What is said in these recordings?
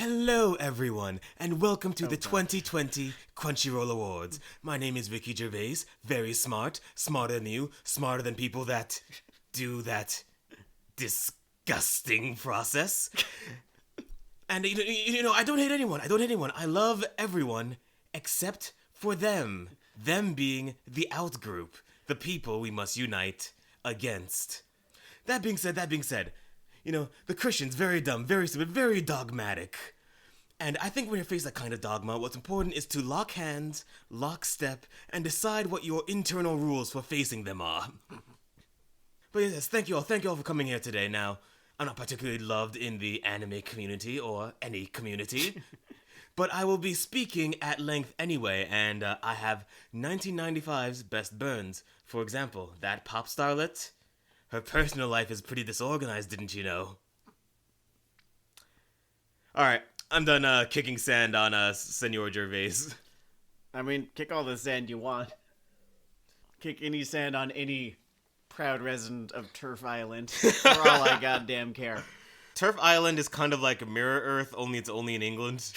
Hello, everyone, and welcome to the 2020 Crunchyroll Awards. My name is Ricky Gervais, very smart, smarter than you, smarter than people that do that disgusting process. And, I don't hate anyone. I love everyone except for them. Them being the out-group, the people we must unite against. That being said, the Christians, very dumb, very stupid, very dogmatic. And I think when you're faced with that kind of dogma, what's important is to lock hands, lock step, and decide what your internal rules for facing them are. But yes, thank you all for coming here today. Now, I'm not particularly loved in the anime community, or any community, but I will be speaking at length anyway, and I have 1995's best burns. For example, that pop starlet, her personal life is pretty disorganized, didn't you know? Alright, I'm done kicking sand on Senor Gervais. I mean, kick all the sand you want. Kick any sand on any proud resident of Turf Island, for all I goddamn care. Turf Island is kind of like Mirror Earth, only it's only in England.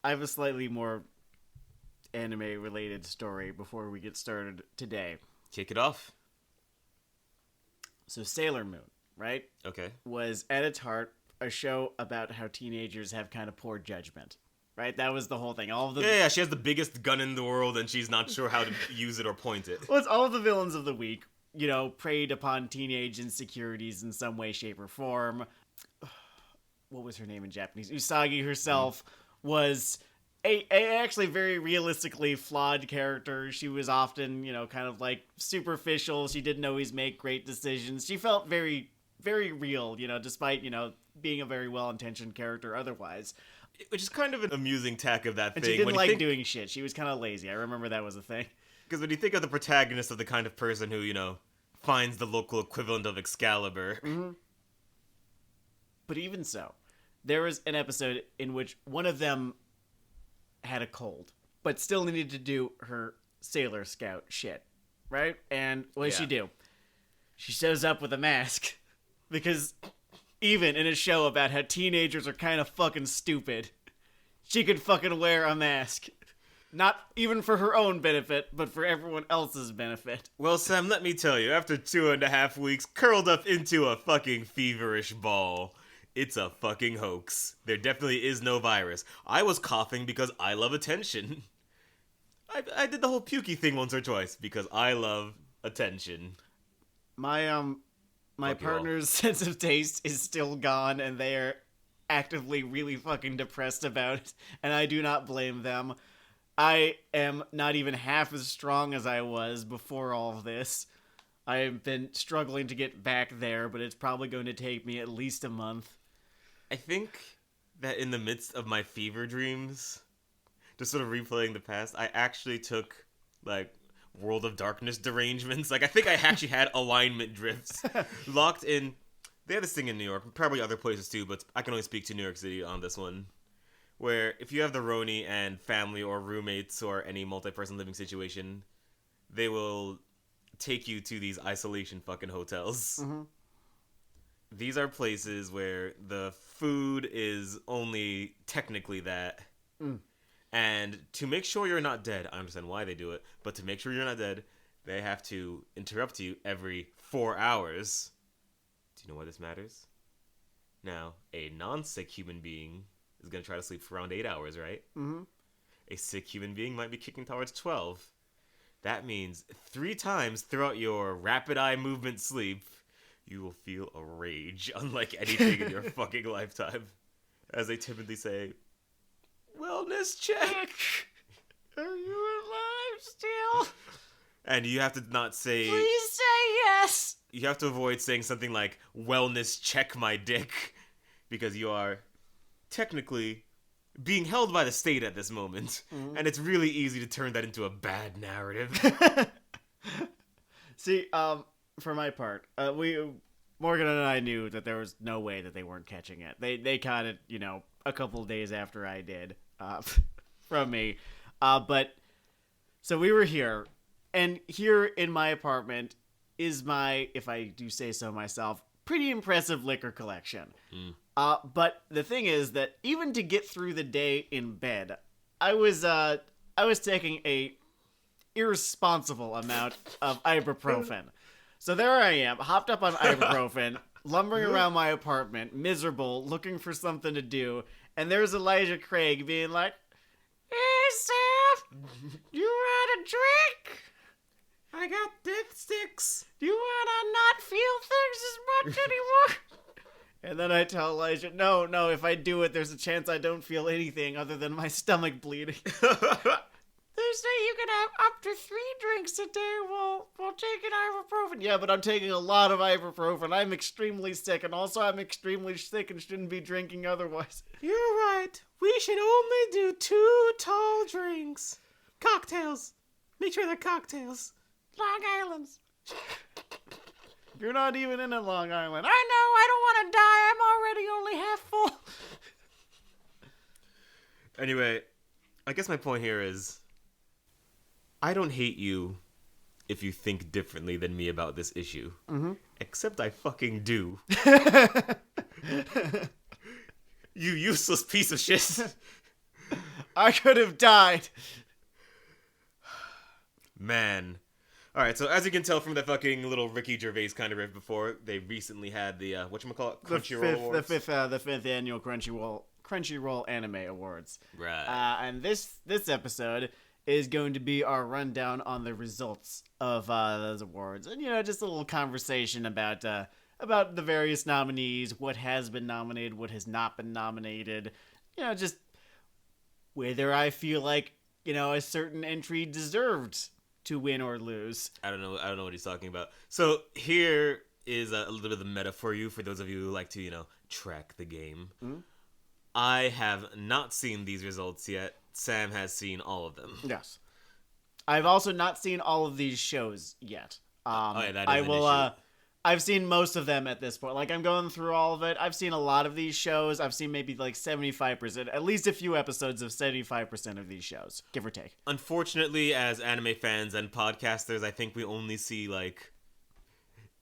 I have a slightly more anime-related story before we get started today. Kick it off. So Sailor Moon, right? Okay. Was at its heart a show about how teenagers have kind of poor judgment, right? That was the whole thing. Yeah, she has the biggest gun in the world and she's not sure how to use it or point it. Well, it's all of the villains of the week, preyed upon teenage insecurities in some way, shape, or form. What was her name in Japanese? Usagi herself was a actually very realistically flawed character. She was often, kind of like superficial. She didn't always make great decisions. She felt very, very real, despite, being a very well-intentioned character otherwise. Which is kind of an amusing tack of that and thing. She didn't doing shit. She was kind of lazy. I remember that was a thing. Because when you think of the protagonist of the kind of person who, finds the local equivalent of Excalibur. Mm-hmm. But even so, there was an episode in which one of them had a cold, but still needed to do her Sailor Scout shit, right? And what does she do? She shows up with a mask, because even in a show about how teenagers are kind of fucking stupid, she could fucking wear a mask. Not even for her own benefit, but for everyone else's benefit. Well, Sam, let me tell you, after 2.5 weeks curled up into a fucking feverish ball, it's a fucking hoax. There definitely is no virus. I was coughing because I love attention. I did the whole pukey thing once or twice because I love attention. My partner's sense of taste is still gone, and they are actively really fucking depressed about it, and I do not blame them. I am not even half as strong as I was before all of this. I have been struggling to get back there, but it's probably going to take me at least a month. I think that in the midst of my fever dreams, just sort of replaying the past, I actually took, World of Darkness derangements. I think I actually had alignment drifts locked in. They have this thing in New York, probably other places too, but I can only speak to New York City on this one, where if you have the Roni and family or roommates or any multi-person living situation, they will take you to these isolation fucking hotels. Mm-hmm. These are places where the food is only technically that. Mm. And to make sure you're not dead, I understand why they do it, but to make sure you're not dead, they have to interrupt you every 4 hours. Do you know why this matters? Now, a non-sick human being is going to try to sleep for around 8 hours, right? Mm-hmm. A sick human being might be kicking towards 12. That means 3 times throughout your rapid eye movement sleep, you will feel a rage unlike anything in your fucking lifetime. As they typically say, wellness check. Are you alive still? And you have to not say... Please say yes! You have to avoid saying something like, wellness check my dick. Because you are technically being held by the state at this moment. Mm-hmm. And it's really easy to turn that into a bad narrative. See, for my part, Morgan and I knew that there was no way that they weren't catching it. They caught it, a couple of days after I did, from me. But, so we were here, and here in my apartment is my, if I do say so myself, pretty impressive liquor collection. But the thing is that even to get through the day in bed, I was taking a irresponsible amount of ibuprofen. So there I am, hopped up on ibuprofen, lumbering around my apartment, miserable, looking for something to do, and there's Elijah Craig being like, "Hey, Sam, you want a drink? I got death sticks. Do you wanna not feel things as much anymore?" And then I tell Elijah, no, if I do it, there's a chance I don't feel anything other than my stomach bleeding. They say you can have up to 3 drinks a day while taking ibuprofen. Yeah, but I'm taking a lot of ibuprofen. I'm extremely sick, and also I'm extremely sick and shouldn't be drinking otherwise. You're right. We should only do 2 tall drinks. Cocktails. Make sure they're cocktails. Long Island's. You're not even in a Long Island. I know, I don't want to die. I'm already only half full. Anyway, I guess my point here is, I don't hate you if you think differently than me about this issue. Except I fucking do. You useless piece of shit. I could have died. Man. Alright, so as you can tell from the fucking little Ricky Gervais kind of riff before, they recently had the, whatchamacallit? Crunchyroll Awards? The fifth annual Crunchyroll Anime Awards. Right. And this episode is going to be our rundown on the results of those awards. And, just a little conversation about the various nominees, what has been nominated, what has not been nominated. Just whether I feel like, a certain entry deserved to win or lose. I don't know what he's talking about. So here is a little bit of the meta for you, for those of you who like to, track the game. Mm-hmm. I have not seen these results yet. Sam has seen all of them. Yes. I've also not seen all of these shows yet. That is an issue. I've seen most of them at this point. Like, I'm going through all of it. I've seen a lot of these shows. I've seen maybe like 75%, at least a few episodes of 75% of these shows, give or take. Unfortunately, as anime fans and podcasters, I think we only see like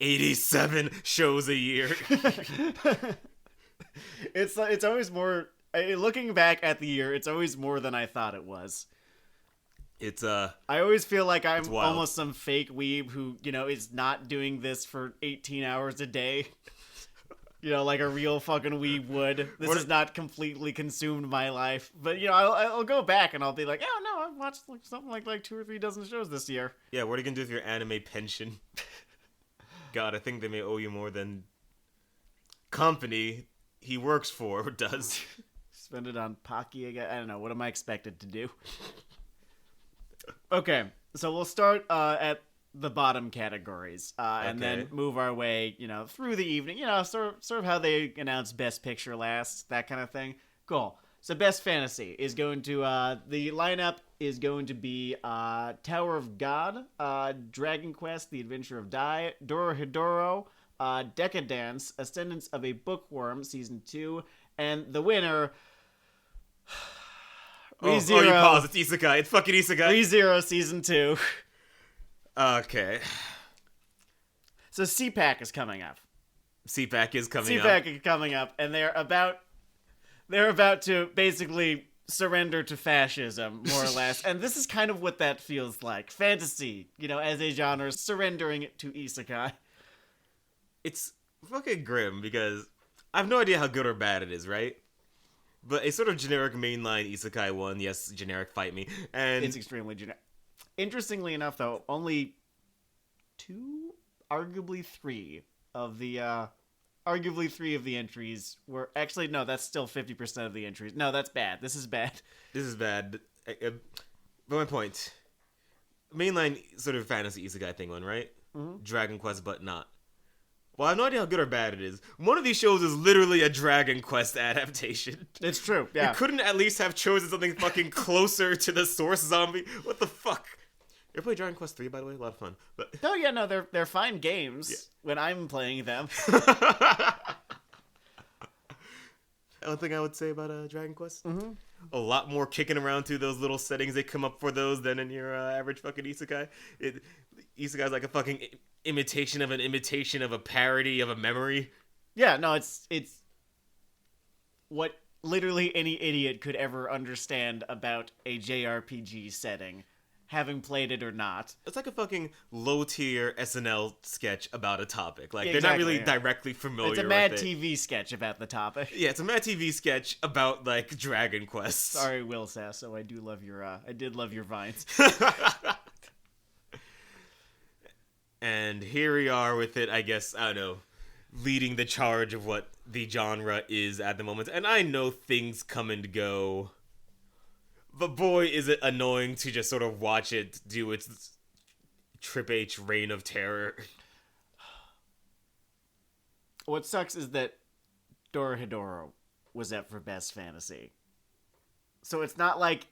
87 shows a year. It's always more, looking back at the year, it's always more than I thought it was. I always feel like I'm almost some fake weeb who, is not doing this for 18 hours a day. Like a real fucking weeb would. This has not completely consumed my life. But, I'll go back and I'll be like, oh, no, I've watched something like 2 or 3 dozen shows this year. Yeah, what are you going to do with your anime pension? God, I think they may owe you more than company he works for does. Spend it on Pocky again? I don't know. What am I expected to do? Okay, so we'll start at the bottom categories, and then move our way, through the evening. Sort of how they announce Best Picture last, that kind of thing. Cool. So Best Fantasy is going to, the lineup is going to be Tower of God, Dragon Quest, The Adventure of Dai, Dorohedoro, Decadence, Ascendance of a Bookworm, Season 2, and the winner... you pause. It's Isekai. It's fucking Isekai. ReZero Season 2. Okay. So CPAC is coming up. CPAC is coming up, and they're about to basically surrender to fascism, more or less. And this is kind of what that feels like. Fantasy, as a genre, surrendering it to Isekai. It's fucking grim, because I have no idea how good or bad it is, right? But a sort of generic mainline isekai one, yes, generic fight me, and... It's extremely generic. Interestingly enough, though, only 2, arguably 3 of the entries were... Actually, no, that's still 50% of the entries. No, that's bad. This is bad. But my point, mainline sort of fantasy isekai thing one, right? Mm-hmm. Dragon Quest, but not. Well, I have no idea how good or bad it is. One of these shows is literally a Dragon Quest adaptation. It's true, yeah. You couldn't at least have chosen something fucking closer to the source zombie? What the fuck? You ever play Dragon Quest 3, by the way? A lot of fun. But... Oh, yeah, no, they're fine games when I'm playing them. One thing I would say about Dragon Quest? Mm-hmm. A lot more kicking around through those little settings they come up for those than in your average fucking isekai. Isekai's like a fucking imitation of a parody of a memory. Yeah, no, it's what literally any idiot could ever understand about a JRPG setting, having played it or not. It's like a fucking low-tier SNL sketch about a topic. Like, Yeah, they're not exactly, really yeah. directly familiar with it. It's a Mad TV sketch about the topic. Yeah, it's a Mad TV sketch about, like, Dragon Quest. Sorry, Will Sasso, I did love your vines. And here we are with it, I guess, I don't know, leading the charge of what the genre is at the moment. And I know things come and go, but boy, is it annoying to just sort of watch it do its Trip H reign of terror. What sucks is that Dorohedoro was up for Best Fantasy. So it's not like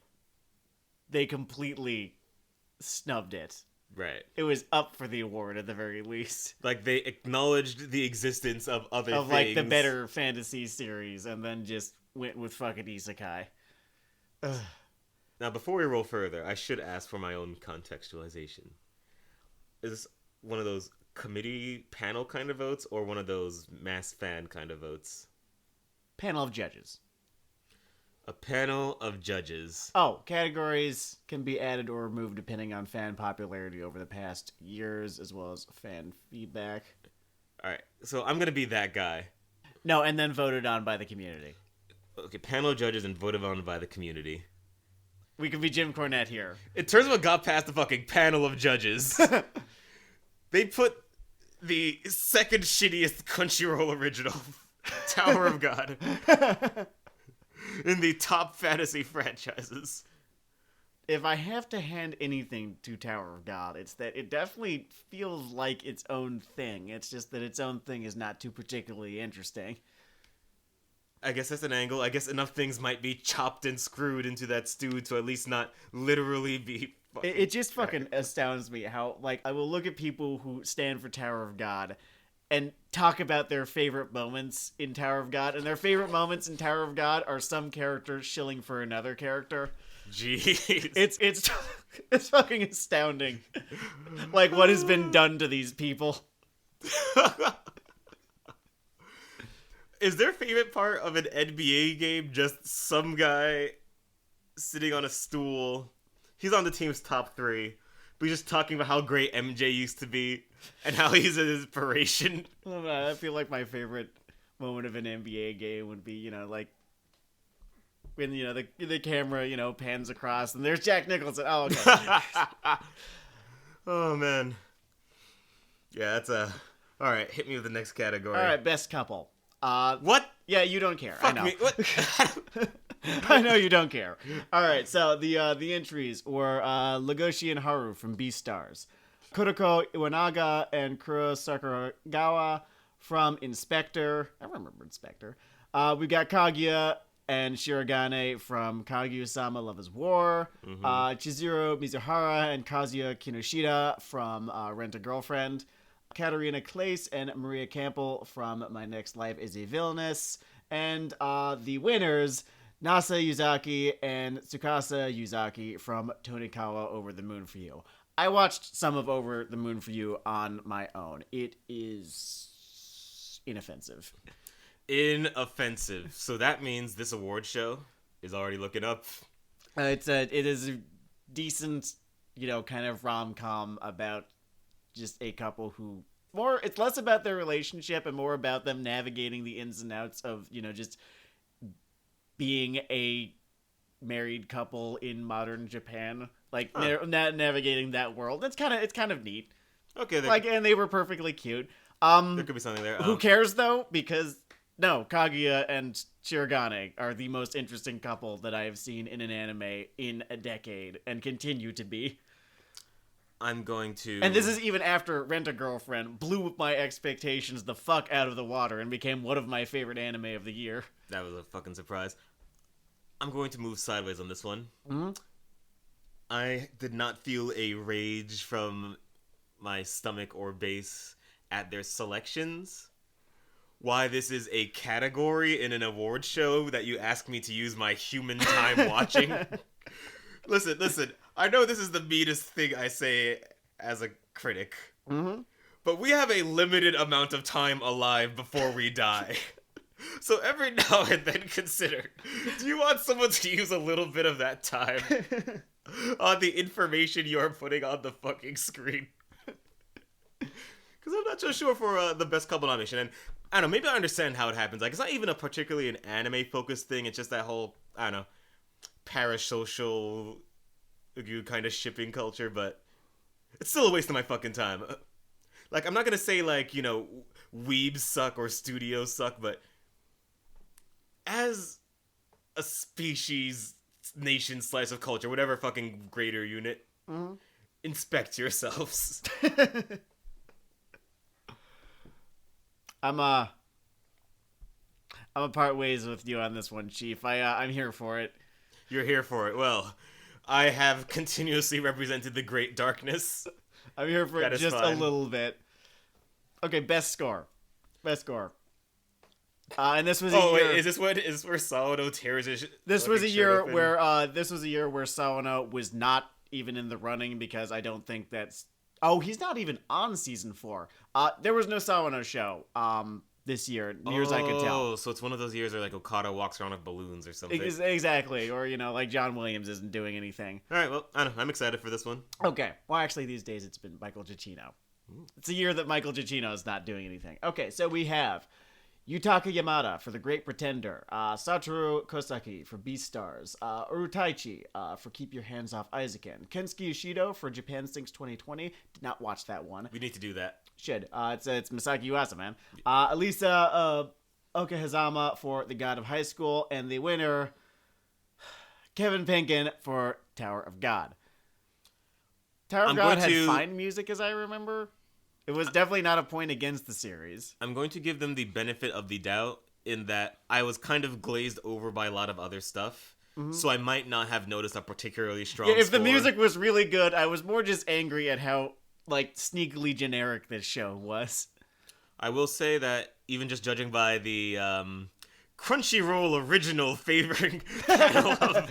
they completely snubbed it. Right. It was up for the award at the very least. Like, they acknowledged the existence of other things. Of, like, the better fantasy series, and then just went with fucking isekai. Ugh. Now, before we roll further, I should ask for my own contextualization. Is this one of those committee panel kind of votes, or one of those mass fan kind of votes? Panel of judges. A panel of judges. Oh, categories can be added or removed depending on fan popularity over the past years, as well as fan feedback. Alright, so I'm gonna be that guy. No, and then voted on by the community. Okay, panel of judges and voted on by the community. We could be Jim Cornette here. In terms of what got past the fucking panel of judges, they put the second shittiest Crunchyroll original, Tower of God, in the top fantasy franchises. If I have to hand anything to Tower of God, it's that it definitely feels like its own thing. It's just that its own thing is not too particularly interesting. I guess that's an angle. I guess enough things might be chopped and screwed into that stew to at least not literally be... It just fucking astounds me how, like, I will look at people who stand for Tower of God and talk about their favorite moments in Tower of God, and their favorite moments in Tower of God are some character shilling for another character. Jeez. It's fucking astounding. Like, what has been done to these people. Is their favorite part of an NBA game just some guy sitting on a stool? He's on the team's top 3, but he's just talking about how great MJ used to be and how he's an inspiration. I don't know, I feel like my favorite moment of an NBA game would be, you know, like, when, you know, the camera, you know, pans across and there's Jack Nicholson. Oh, okay. Oh, man. Yeah, that's a... Alright, hit me with the next category. Alright, best couple. What? Yeah, you don't care. Fuck I know. me. What? I know you don't care. All right, so the entries were Legoshi and Haru from Beastars, Kuroko Iwanaga and Kuro Sakuragawa from Inspector. I remember Inspector. We got Kaguya and Shirogane from Kaguya-sama Love is War. Chizuru Mizuhara and Kazuya Kinoshita from Rent-a-Girlfriend. Katarina Claes and Maria Campbell from My Next Life is a Villainess. And the winners, Nasa Yuzaki and Tsukasa Yuzaki from Tonikawa Over the Moon for You. I watched some of Over the Moon for You on my own. It is inoffensive. Inoffensive. So that means this award show is already looking up. It is a decent, you know, kind of rom-com about just a couple who it's less about their relationship and more about them navigating the ins and outs of, you know, just being a married couple in modern Japan, like navigating that world. It's kind of neat. Okay, like, and they were perfectly cute. There could be something there. Who cares though? Because no, Kaguya and Shirogane are the most interesting couple that I have seen in an anime in a decade and continue to be. I'm going to... And this is even after Rent-a-Girlfriend blew my expectations the fuck out of the water and became one of my favorite anime of the year. That was a fucking surprise. I'm going to move sideways on this one. Mm-hmm. I did not feel a rage from my stomach or base at their selections. Why this is a category in an award show that you ask me to use my human time watching. Listen. I know this is the meanest thing I say as a critic. Mm-hmm. but we have a limited amount of time alive before we die. So every now and then consider, do you want someone to use a little bit of that time on the information you're putting on the fucking screen? Because I'm not so sure for the best couple nomination. And I don't know, maybe I understand how it happens. Like, it's not even a particularly an anime-focused thing. It's just that whole, I don't know, parasocial kind of shipping culture, but it's still a waste of my fucking time. Like, I'm not gonna say, like, you know, weebs suck or studios suck, but as a species, nation, slice of culture, whatever fucking greater unit, inspect yourselves. I'm a part ways with you on this one, Chief. I'm here for it. You're here for it. Well, I have continuously represented the great darkness. I'm here for it just fine. a little bit. Okay, best score. And this was a year. Wait, is this where Sawano tears his? This was a shirt year open? where Sawano was not even in the running because I don't think that's. Oh, he's not even on season 4. There was no Sawano show this year, near as I could tell. Oh, so it's one of those years where like Okada walks around with balloons or something. Exactly, or like John Williams isn't doing anything. All right, well, I don't know. I'm excited for this one. Okay, well actually these days it's been Michael Giacchino. It's a year that Michael Giacchino is not doing anything. Okay, so we have Yutaka Yamada for The Great Pretender, Satoru Kosaki for Beastars, Urutaichi for Keep Your Hands Off Isaacin, Kensuke Yoshido for Japan Sinks 2020. Did not watch that one. We need to do that. Should. It's Masaki Yuasa, man. Elisa Okahazama for The God of High School, and the winner, Kevin Penkin for Tower of God. Tower of God had fine music, as I remember. It was definitely not a point against the series. I'm going to give them the benefit of the doubt in that I was kind of glazed over by a lot of other stuff, so I might not have noticed a particularly strong if score. the music was really good, I was more just angry at how, like, sneakily generic this show was. I will say that even just judging by the Crunchyroll original favoring panel of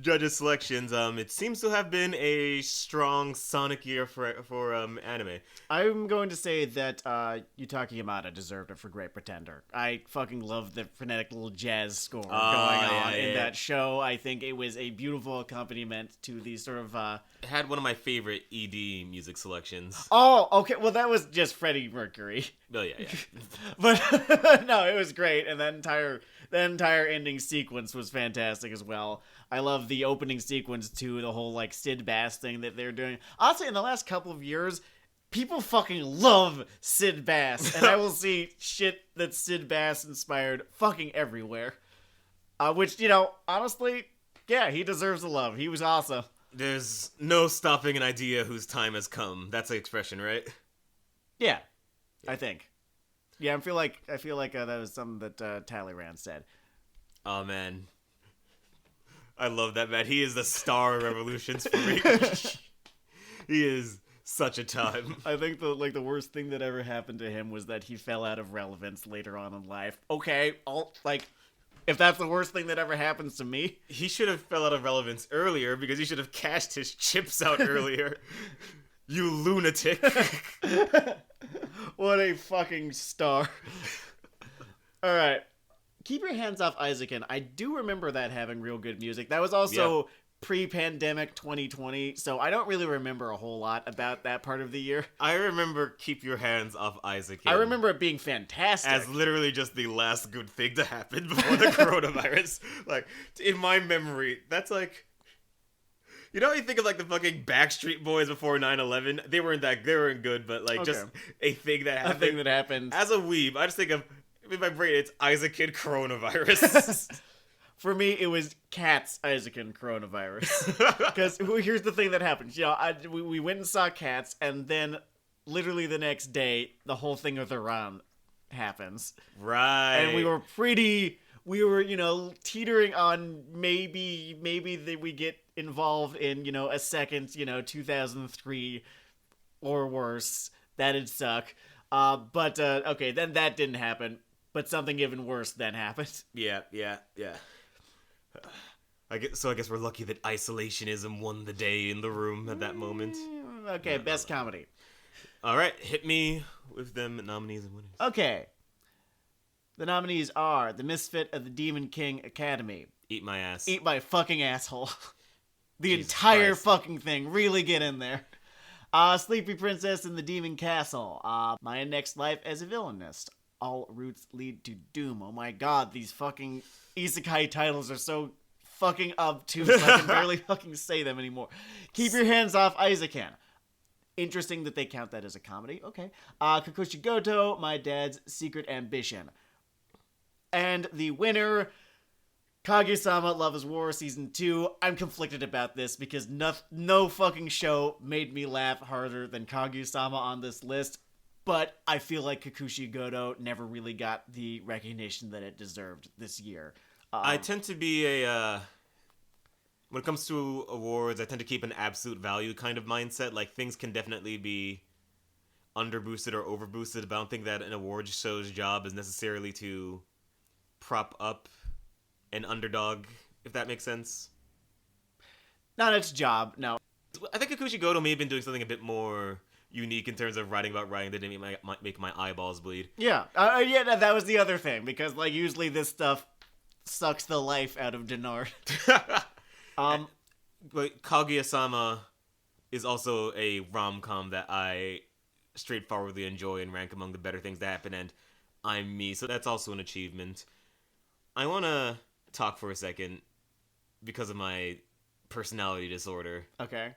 judges' selections, it seems to have been a strong Sonic year for anime. I'm going to say that Yutaka Yamada deserved it for Great Pretender. I fucking love the frenetic little jazz score going on in that show. I think it was a beautiful accompaniment to the sort of... It had one of my favorite ED music selections. Oh, okay. Well, that was just Freddie Mercury. Oh, yeah. But no, it was great. And that entire ending sequence was fantastic as well. I love the opening sequence too, the whole like Sid Bass thing that they're doing. Honestly, in the last couple of years, people fucking love Sid Bass, and I will see shit that's Sid Bass inspired fucking everywhere. Which, honestly, yeah, he deserves the love. He was awesome. There's no stopping an idea whose time has come. That's the expression, right? Yeah, I think. Yeah, I feel like that was something that Talleyrand said. Oh man, I love that man. He is the star of Revolutions for me. He is such a time. I think the worst thing that ever happened to him was that he fell out of relevance later on in life. Okay, if that's the worst thing that ever happens to me, he should have fell out of relevance earlier because he should have cashed his chips out earlier. You lunatic. What a fucking star. All right. Keep Your Hands Off Isaacin. I do remember that having real good music. That was also pre-pandemic 2020, so I don't really remember a whole lot about that part of the year. I remember Keep Your Hands Off Isaacin. I remember it being fantastic. As literally just the last good thing to happen before the coronavirus. Like, in my memory, that's like... You know, you think of like the fucking Backstreet Boys before 9/11. They weren't good, but like just a thing that happened. A thing that happened. As a weeb, I just think of in my brain it's Isaacin coronavirus. For me, it was Cats Isaacin coronavirus. Because here's the thing that happened. We went and saw Cats, and then literally the next day, the whole thing with Iran happens. Right. And we were teetering on maybe that we get involved in, a second, 2003 or worse. That'd suck. But okay, then that didn't happen. But something even worse then happened. Yeah. I guess we're lucky that isolationism won the day in the room at that moment. Okay, best comedy. All right, hit me with them nominees and winners. Okay. The nominees are The Misfit of the Demon King Academy. Eat my ass. Eat my fucking asshole. The Jesus entire Christ. fucking thing. Really get in there. Sleepy Princess in the Demon Castle. My Next Life as a Villainist. All Routes Lead to Doom. Oh my god, these fucking isekai titles are so fucking obtuse I can barely fucking say them anymore. Keep Your Hands Off Isaacin. Interesting that they count that as a comedy. Okay. Kakushi Goto, My Dad's Secret Ambition. And the winner, Kaguya-sama Love is War Season 2. I'm conflicted about this because no fucking show made me laugh harder than Kaguya-sama on this list. But I feel like Kakushi Goto never really got the recognition that it deserved this year. I tend to be when it comes to awards, I tend to keep an absolute value kind of mindset. Like, things can definitely be underboosted or overboosted, but I don't think that an award show's job is necessarily to prop up an underdog, if that makes sense. Not its job, no. I think Kakushi Goto may have been doing something a bit more unique in terms of writing about writing that didn't make my eyeballs bleed. Yeah. Yeah, that was the other thing, because, usually this stuff sucks the life out of Denard. But Kaguya-sama is also a rom-com that I straightforwardly enjoy and rank among the better things that happen, and I'm me, so that's also an achievement. I want to talk for a second, because of my personality disorder, Okay.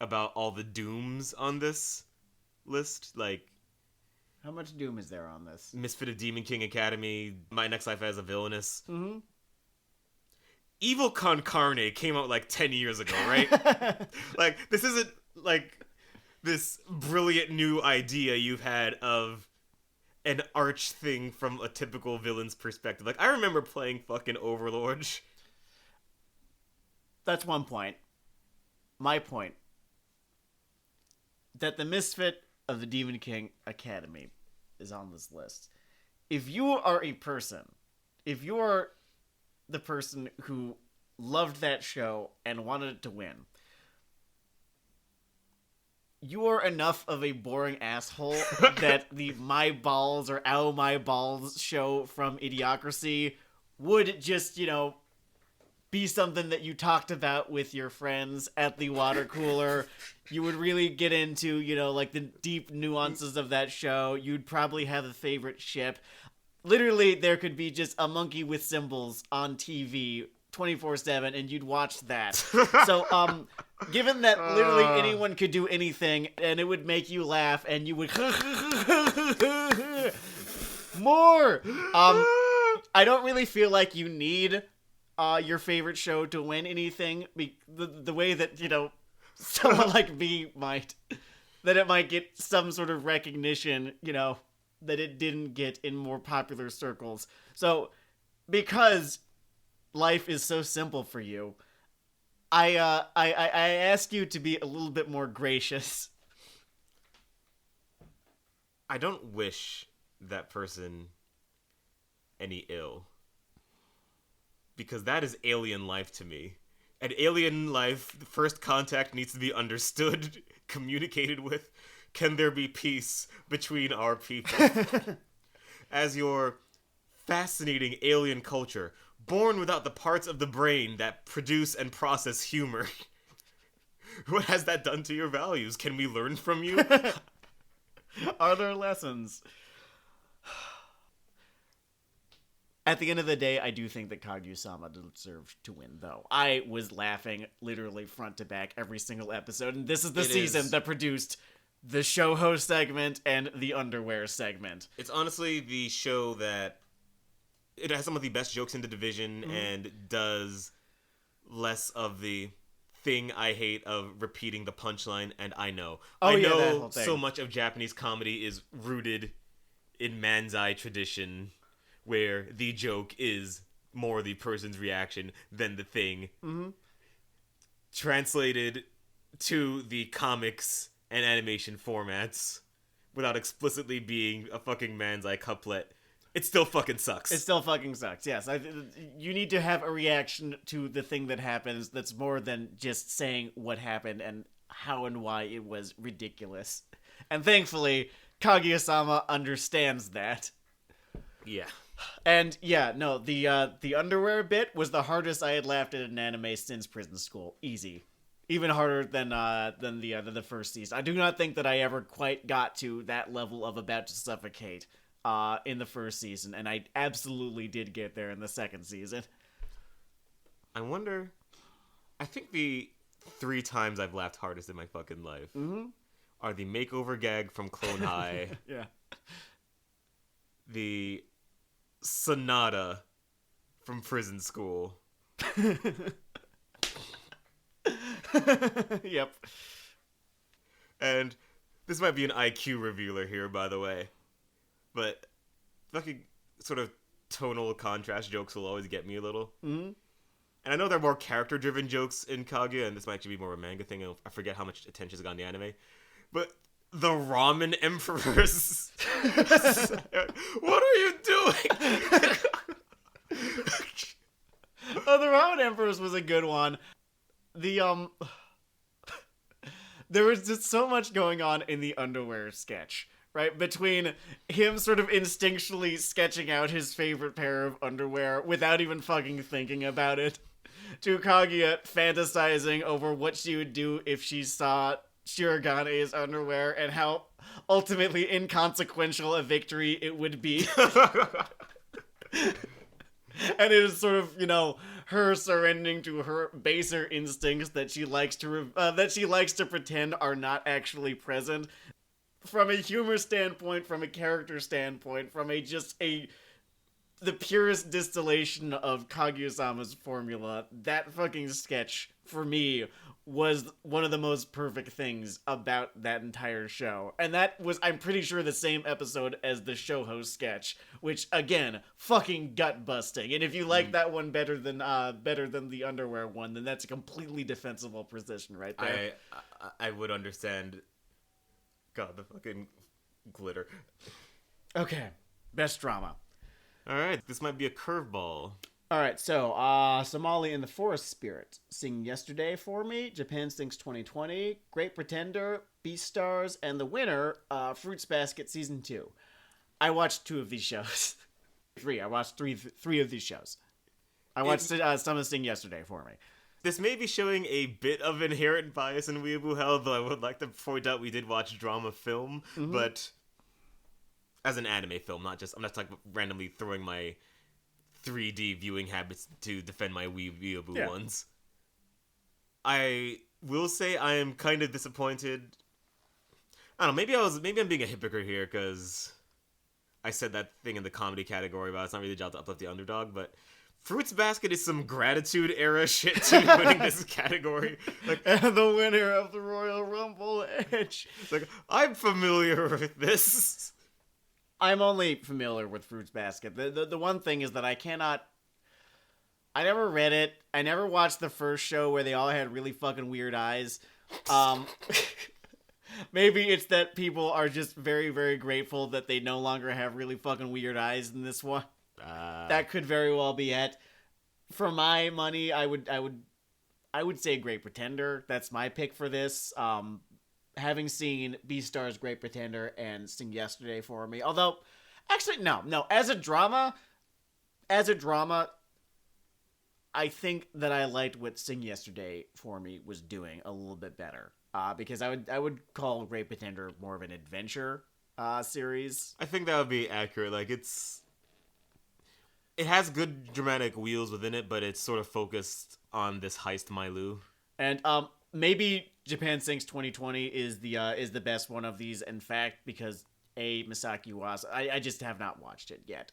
about all the dooms on this list. Like, How much doom is there on this? Misfit of Demon King Academy, My Next Life as a Villainess. Mm-hmm. Evil Con Carne came out like 10 years ago, right? Like, this isn't like this brilliant new idea you've had of an arch thing from a typical villain's perspective. Like, I remember playing fucking Overlord. That's one point. My point. That the Misfit of the Demon King Academy is on this list. If you are a person, if you are the person who loved that show and wanted it to win, you are enough of a boring asshole that the My Balls or Ow My Balls show from Idiocracy would just, be something that you talked about with your friends at the water cooler. You would really get into, the deep nuances of that show. You'd probably have a favorite ship. Literally, there could be just a monkey with cymbals on TV 24/7, and you'd watch that. So, given that literally anyone could do anything, and it would make you laugh, and you would more. I don't really feel like you need your favorite show to win anything. The way that someone like me might, that it might get some sort of recognition, that it didn't get in more popular circles. So, because life is so simple for you, I ask you to be a little bit more gracious. I don't wish that person any ill, because that is alien life to me. And alien life, the first contact needs to be understood, communicated with. Can there be peace between our people? As your fascinating alien culture, born without the parts of the brain that produce and process humor, what has that done to your values? Can we learn from you? Are there lessons? At the end of the day, I do think that Kaguya-sama deserved to win, though. I was laughing literally front to back every single episode, and this is the season that produced the show host segment and the underwear segment. It's honestly the show that it has some of the best jokes in the division and does less of the thing I hate of repeating the punchline, and I know. I know that whole thing. So much of Japanese comedy is rooted in manzai tradition, where the joke is more the person's reaction than the thing. Mm-hmm. Translated to the comics and animation formats without explicitly being a fucking manzai couplet, it still fucking sucks. It still fucking sucks, yes. You need to have a reaction to the thing that happens that's more than just saying what happened and how and why it was ridiculous. And thankfully, Kaguya-sama understands that. Yeah. And yeah, no, the underwear bit was the hardest I had laughed at an anime since Prison School. Easy. Even harder than the first season. I do not think that I ever quite got to that level of about to suffocate in the first season, and I absolutely did get there in the second season. I wonder. I think the 3 times I've laughed hardest in my fucking life are the makeover gag from Clone High, Yeah. the Sonata from Prison School. Yep. And this might be an IQ revealer here, by the way, but fucking sort of tonal contrast jokes will always get me a little. Mm-hmm. And I know there are more character-driven jokes in Kaguya, and this might actually be more of a manga thing. I forget how much attention's got in the anime. But the ramen emperors. What are you doing? Oh, the Ramen Emperors was a good one. The there was just so much going on in the underwear sketch, right? Between him sort of instinctually sketching out his favorite pair of underwear without even fucking thinking about it, to Kaguya fantasizing over what she would do if she saw Shiragane's underwear and how ultimately inconsequential a victory it would be. And it is sort of, you know, her surrendering to her baser instincts that she likes to pretend are not actually present. From a humor standpoint, from a character standpoint, from the purest distillation of Kaguya-sama's formula, that fucking sketch, for me, was one of the most perfect things about that entire show. And that was, I'm pretty sure, the same episode as the show host sketch, which, again, fucking gut-busting. And if you like that one better than the underwear one, then that's a completely defensible position right there. I would understand. God, the fucking glitter. Okay, best drama. All right, this might be a curveball. All right, so Somali in the Forest Spirit, Sing Yesterday for Me, Japan Sings 2020, Great Pretender, Beastars, and the winner, Fruits Basket Season 2. I watched 2 of these shows. 3. I watched three of these shows. I watched some of Sing Yesterday for Me. This may be showing a bit of inherent bias in Weeaboo Hell, though I would like to point out we did watch drama film, but as an anime film, I'm not like randomly throwing my 3D viewing habits to defend my Weeaboo ones. I will say I am kind of disappointed. I don't know, maybe I'm being a hypocrite here because I said that thing in the comedy category about it's not really the job to uplift the underdog, but Fruits Basket is some gratitude era shit to be winning this category. Like, and the winner of the Royal Rumble Edge. Like, I'm familiar with this. I'm only familiar with Fruits Basket. The one thing is that I never read it. I never watched the first show where they all had really fucking weird eyes. Maybe it's that people are just very, very grateful that they no longer have really fucking weird eyes in this one. That could very well be it. For my money, I would say Great Pretender. That's my pick for this. Having seen Beastar's Great Pretender and Sing Yesterday for Me. Although, actually, no. As a drama, I think that I liked what Sing Yesterday for Me was doing a little bit better. Because I would call Great Pretender more of an adventure series. I think that would be accurate. Like, it has good dramatic wheels within it, but it's sort of focused on this heist Mailu. And maybe Japan Sings 2020 is the best one of these, in fact, because Misaki Uwasa. I just have not watched it yet.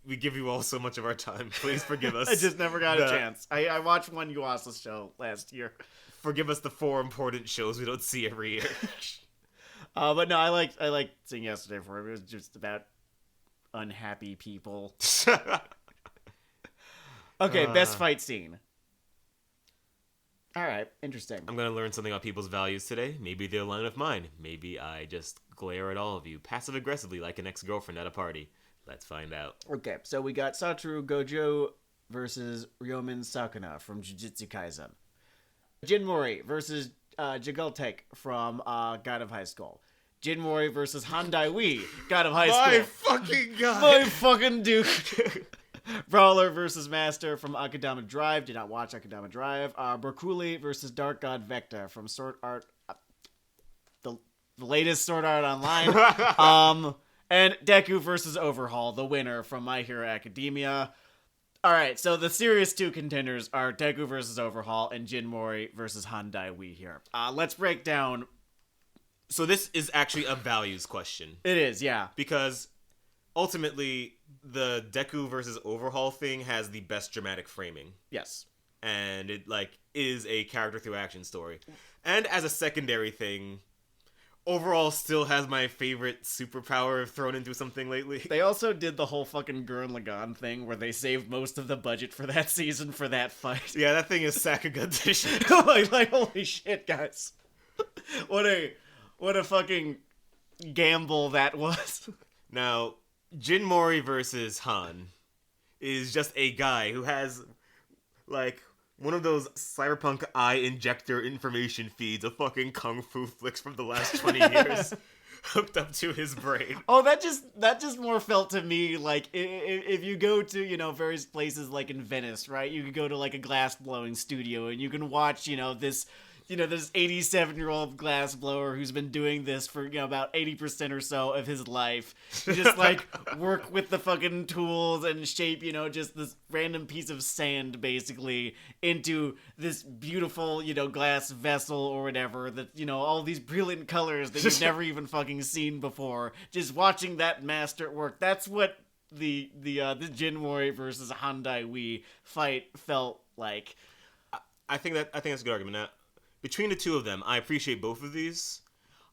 We give you all so much of our time. Please forgive us. I just never got a chance. I watched one Uwasa show last year. Forgive us the 4 important shows we don't see every year. But no, I liked Sing Yesterday for it. It was just about unhappy people. Okay, best fight scene. All right, interesting. I'm going to learn something about people's values today. Maybe they align with mine. Maybe I just glare at all of you passive-aggressively like an ex-girlfriend at a party. Let's find out. Okay, so we got Satoru Gojo versus Ryomen Sakuna from Jujutsu Kaisen. Jin Mori versus Jagultek from God of High School. Jinmori versus Han Dai-Wei, God of High My School. fucking god. My fucking dude. Brawler versus Master from Akudama Drive. Did not watch Akudama Drive. Berkuli versus Dark God Vector from Sword Art. The latest Sword Art Online. And Deku versus Overhaul, the winner from My Hero Academia. All right, so the serious two contenders are Deku versus Overhaul and Jinmori versus Han Dai-Wei here. Let's break down. So this is actually a values question. It is, yeah. Because ultimately, the Deku versus Overhaul thing has the best dramatic framing. Yes. And it, is a character through action story. And as a secondary thing, Overhaul still has my favorite superpower thrown into something lately. They also did the whole fucking Gurren Lagann thing where they saved most of the budget for that season for that fight. Yeah, that thing is Sakuga to shit. like, holy shit, guys. What a fucking gamble that was. Now, Jinmori versus Han is just a guy who has, one of those cyberpunk eye injector information feeds of fucking kung fu flicks from the last 20 years hooked up to his brain. Oh, that just more felt to me like if you go to, various places like in Venice, right? You could go to like a glass blowing studio and you can watch, this 87-year-old glass blower who's been doing this for about 80% or so of his life. Just work with the fucking tools and shape, just this random piece of sand basically into this beautiful, glass vessel or whatever that, all these brilliant colors that you've never even fucking seen before. Just watching that master at work. That's what the Jinmori versus Han Dai-Wei fight felt like. I think that's a good argument. Now, between the two of them, I appreciate both of these.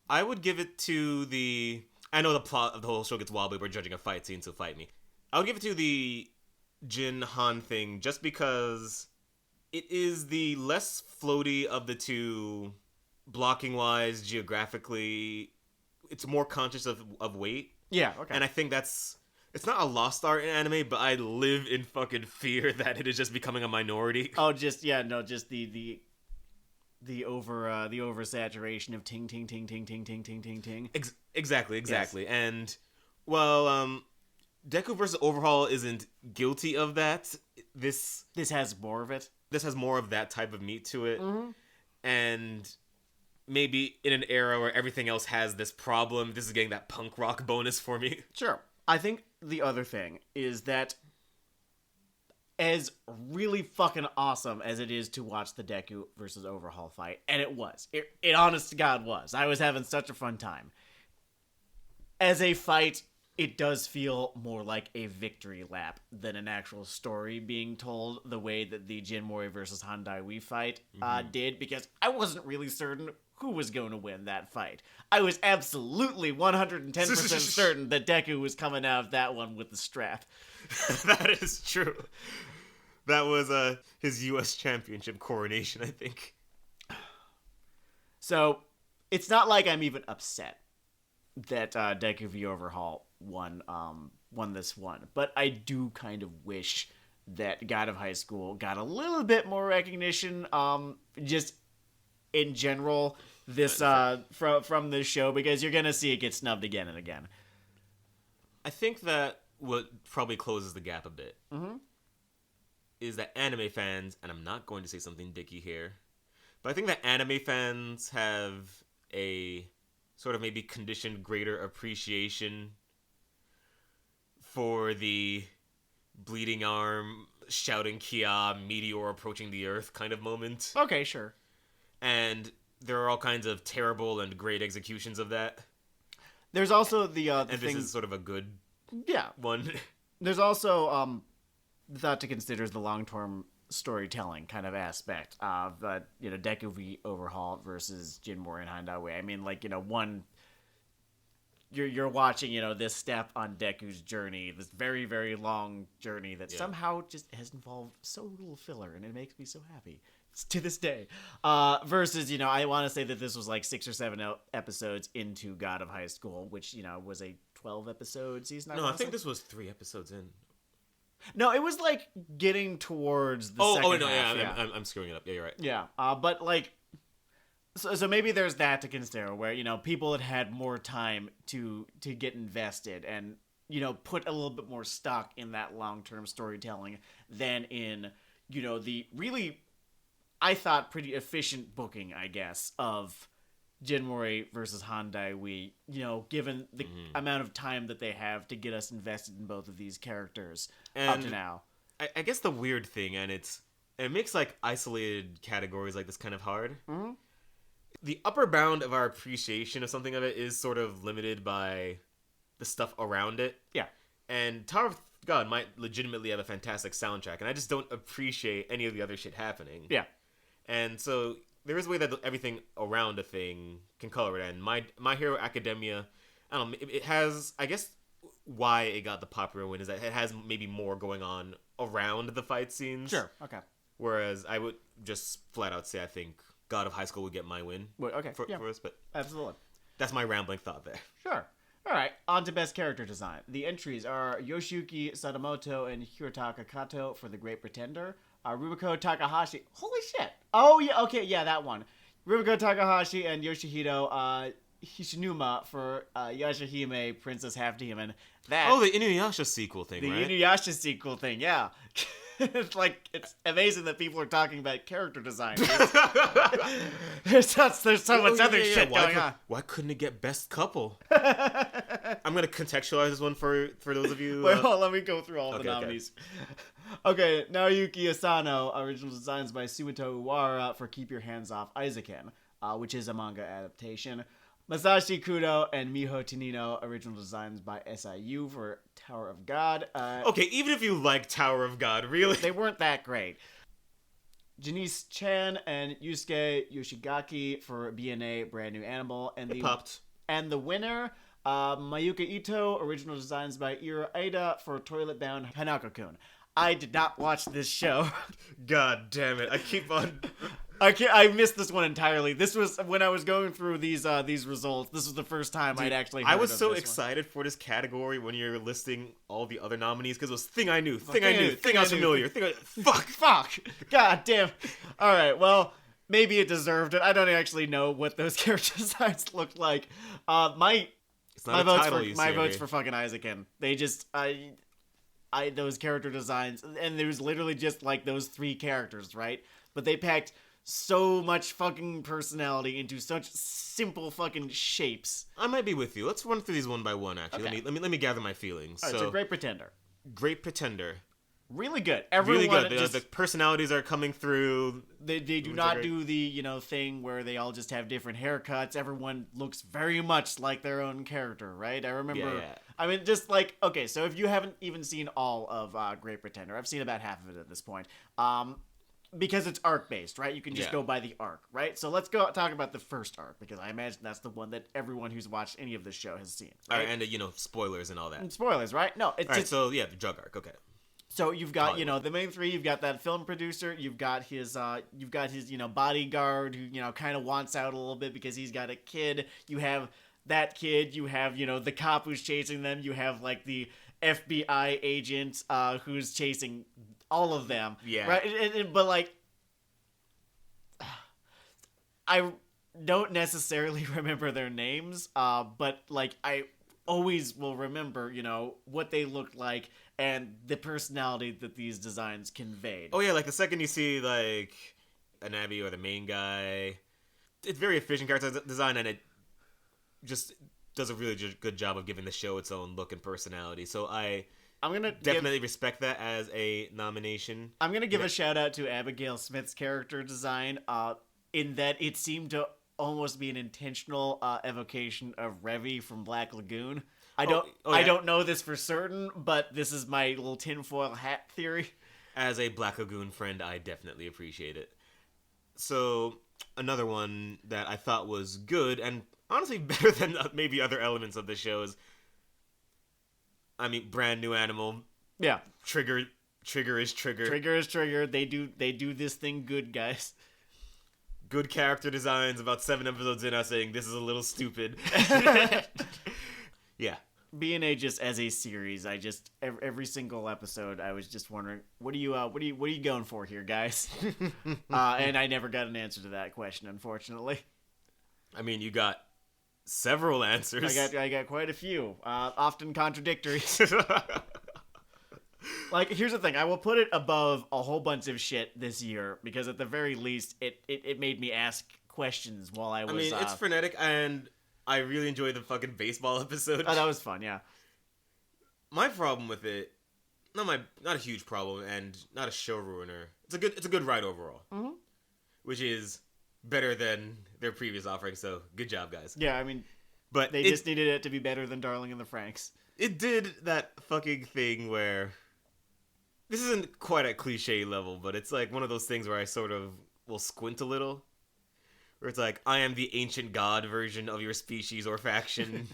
I would give it to the... I know the plot of the whole show gets wobbly. We're judging a fight scene, so fight me. I would give it to the Jin Han thing just because it is the less floaty of the two, blocking-wise, geographically. It's more conscious of weight. Yeah, okay. And I think that's... It's not a lost art in anime, but I live in fucking fear that it is just becoming a minority. Oh, just the oversaturation of ting ting ting ting ting ting ting ting ting. Exactly. Yes. And Deku vs. Overhaul isn't guilty of that. This has more of it. This has more of that type of meat to it. Mm-hmm. And maybe in an era where everything else has this problem, this is getting that punk rock bonus for me. Sure. I think the other thing is that as really fucking awesome as it is to watch the Deku versus Overhaul fight, and it was. It honest to God was. I was having such a fun time. As a fight, it does feel more like a victory lap than an actual story being told the way that the Jinmori versus Han Dai-Wei fight did, because I wasn't really certain who was going to win that fight. I was absolutely 110% certain that Deku was coming out of that one with the strap. That is true. That was his U.S. Championship coronation, I think. So, it's not like I'm even upset that Deku v Overhaul won this one, but I do kind of wish that God of High School got a little bit more recognition, just in general, this from this show, because you're gonna see it get snubbed again and again. I think that what probably closes the gap a bit is that anime fans, and I'm not going to say something dicky here, but I think that anime fans have a sort of maybe conditioned greater appreciation for the bleeding arm, shouting Kia, meteor approaching the earth kind of moment. Okay, sure. And there are all kinds of terrible and great executions of that. There's also the and thing... this is sort of a good one. There's also the thought to consider is the long-term storytelling kind of aspect of Deku v Overhaul versus Jinmori and Han Dai-Wei. I mean, one, you're watching this step on Deku's journey, this very, very long journey that somehow just has involved so little filler, and it makes me so happy to this day. Versus, I want to say that this was 6 or 7 episodes into God of High School, which was a 12-episode season. I think this was 3 episodes in. No, it was getting towards the second half. Yeah. I'm screwing it up. Yeah, you're right. Yeah, but So maybe there's that to consider, where people had more time to get invested and put a little bit more stock in that long-term storytelling than in the really, I thought, pretty efficient booking, I guess, of Jinmori versus Handai Wee, given the amount of time that they have to get us invested in both of these characters up to now. I guess the weird thing, and it makes like isolated categories like this kind of hard. Mm-hmm. The upper bound of our appreciation of something of it is sort of limited by the stuff around it. Yeah. And Tower of God might legitimately have a fantastic soundtrack, and I just don't appreciate any of the other shit happening. Yeah. And so there is a way that everything around a thing can color it. And My Hero Academia, I don't know, it has, I guess why it got the popular win is that it has maybe more going on around the fight scenes. Sure, okay. Whereas I would just flat out say I think God of High School would get my win. Okay, for us, but absolutely. That's my rambling thought there. Sure. All right, on to Best Character Design. The entries are Yoshiyuki Sadamoto and Hirotaka Kato for The Great Pretender. Rumiko Takahashi. Holy shit. Oh, yeah, okay, yeah, that one. Rumiko Takahashi and Yoshihiro Hishinuma for Yashahime, Princess Half Demon. Oh, the Inuyasha sequel thing, right? The Inuyasha sequel thing, yeah. It's amazing that people are talking about character design. There's so much other shit going on. Why couldn't it get Best Couple? I'm going to contextualize this one for those of you. Wait, hold on, let me go through all the nominees. Okay, Naoyuki Asano, original designs by Sumoto Uwara for Keep Your Hands Off Aizaken, which is a manga adaptation. Masashi Kudo and Miho Tanino, original designs by SIU for Tower of God. Okay, even if you like Tower of God, really? They weren't that great. Janice Chan and Yusuke Yoshigaki for BNA, Brand New Animal. And the winner, Mayuka Ito, original designs by Ira Aida for Toilet Bound Hanako-kun. I did not watch this show. God damn it. I keep on... I missed this one entirely. This was when I was going through these results. This was the first time I'd actually heard I was of so this excited for this category when you're listing all the other nominees because it was thing I knew, thing I was familiar, fuck. God damn. All right, well, maybe it deserved it. I don't actually know what those character designs looked like. My vote's for fucking Aizaken. They just those character designs, and there's literally just like those three characters, right? But they packed so much fucking personality into such simple fucking shapes. I might be with you. Let's run through these one by one. Actually, okay. let me gather my feelings. All right, so Great Pretender. Great Pretender. Really good. Everyone really good. The personalities are coming through. They do not do the thing where they all just have different haircuts. Everyone looks very much like their own character, right? I remember. Yeah. I mean, just like, okay, so if you haven't even seen all of Great Pretender, I've seen about half of it at this point. Because it's arc-based, right? You can just go by the arc, right? So let's go talk about the first arc, because I imagine that's the one that everyone who's watched any of this show has seen, right? And, spoilers and all that. And spoilers, right? No, it's just... so, the drug arc, okay. So you've got, the main three, you've got that film producer, you've got his bodyguard who, kind of wants out a little bit because he's got a kid, you have that kid, you have, the cop who's chasing them, you have, like, the FBI agent who's chasing all of them. Yeah. Right? But, like, I don't necessarily remember their names, but, like, I always will remember, what they looked like and the personality that these designs conveyed. Oh, yeah, like, the second you see, like, an Abby or the main guy, it's very efficient character design, and it just does a really good job of giving the show its own look and personality. So I'm gonna definitely respect that as a nomination. I'm gonna give a shout out to Abigail Smith's character design, in that it seemed to almost be an intentional evocation of Revy from Black Lagoon. I don't know this for certain, but this is my little tinfoil hat theory. As a Black Lagoon friend, I definitely appreciate it. So another one that I thought was good and honestly better than maybe other elements of the show is, Brand New Animal. Yeah. Trigger is Trigger. Trigger is Trigger. They do this thing good, guys. Good character designs about 7 episodes in us saying this is a little stupid. Yeah. B&A just as a series, I just every single episode I was just wondering, what are you going for here, guys? And I never got an answer to that question, unfortunately. I mean, you got several answers. I got quite a few, often contradictory. Like, here's the thing. I will put it above a whole bunch of shit this year because at the very least, it made me ask questions while I was... I mean, it's frenetic, and I really enjoyed the fucking baseball episode. Oh, that was fun, yeah. My problem with it, not a huge problem, and not a show ruiner. It's a good ride overall, which is better than their previous offering. So good job, guys. Yeah, I mean, but they just needed it to be better than Darling in the Franxx. It did that fucking thing where this isn't quite at cliche level, but it's like one of those things where I sort of will squint a little. Where it's like, I am the ancient god version of your species or faction.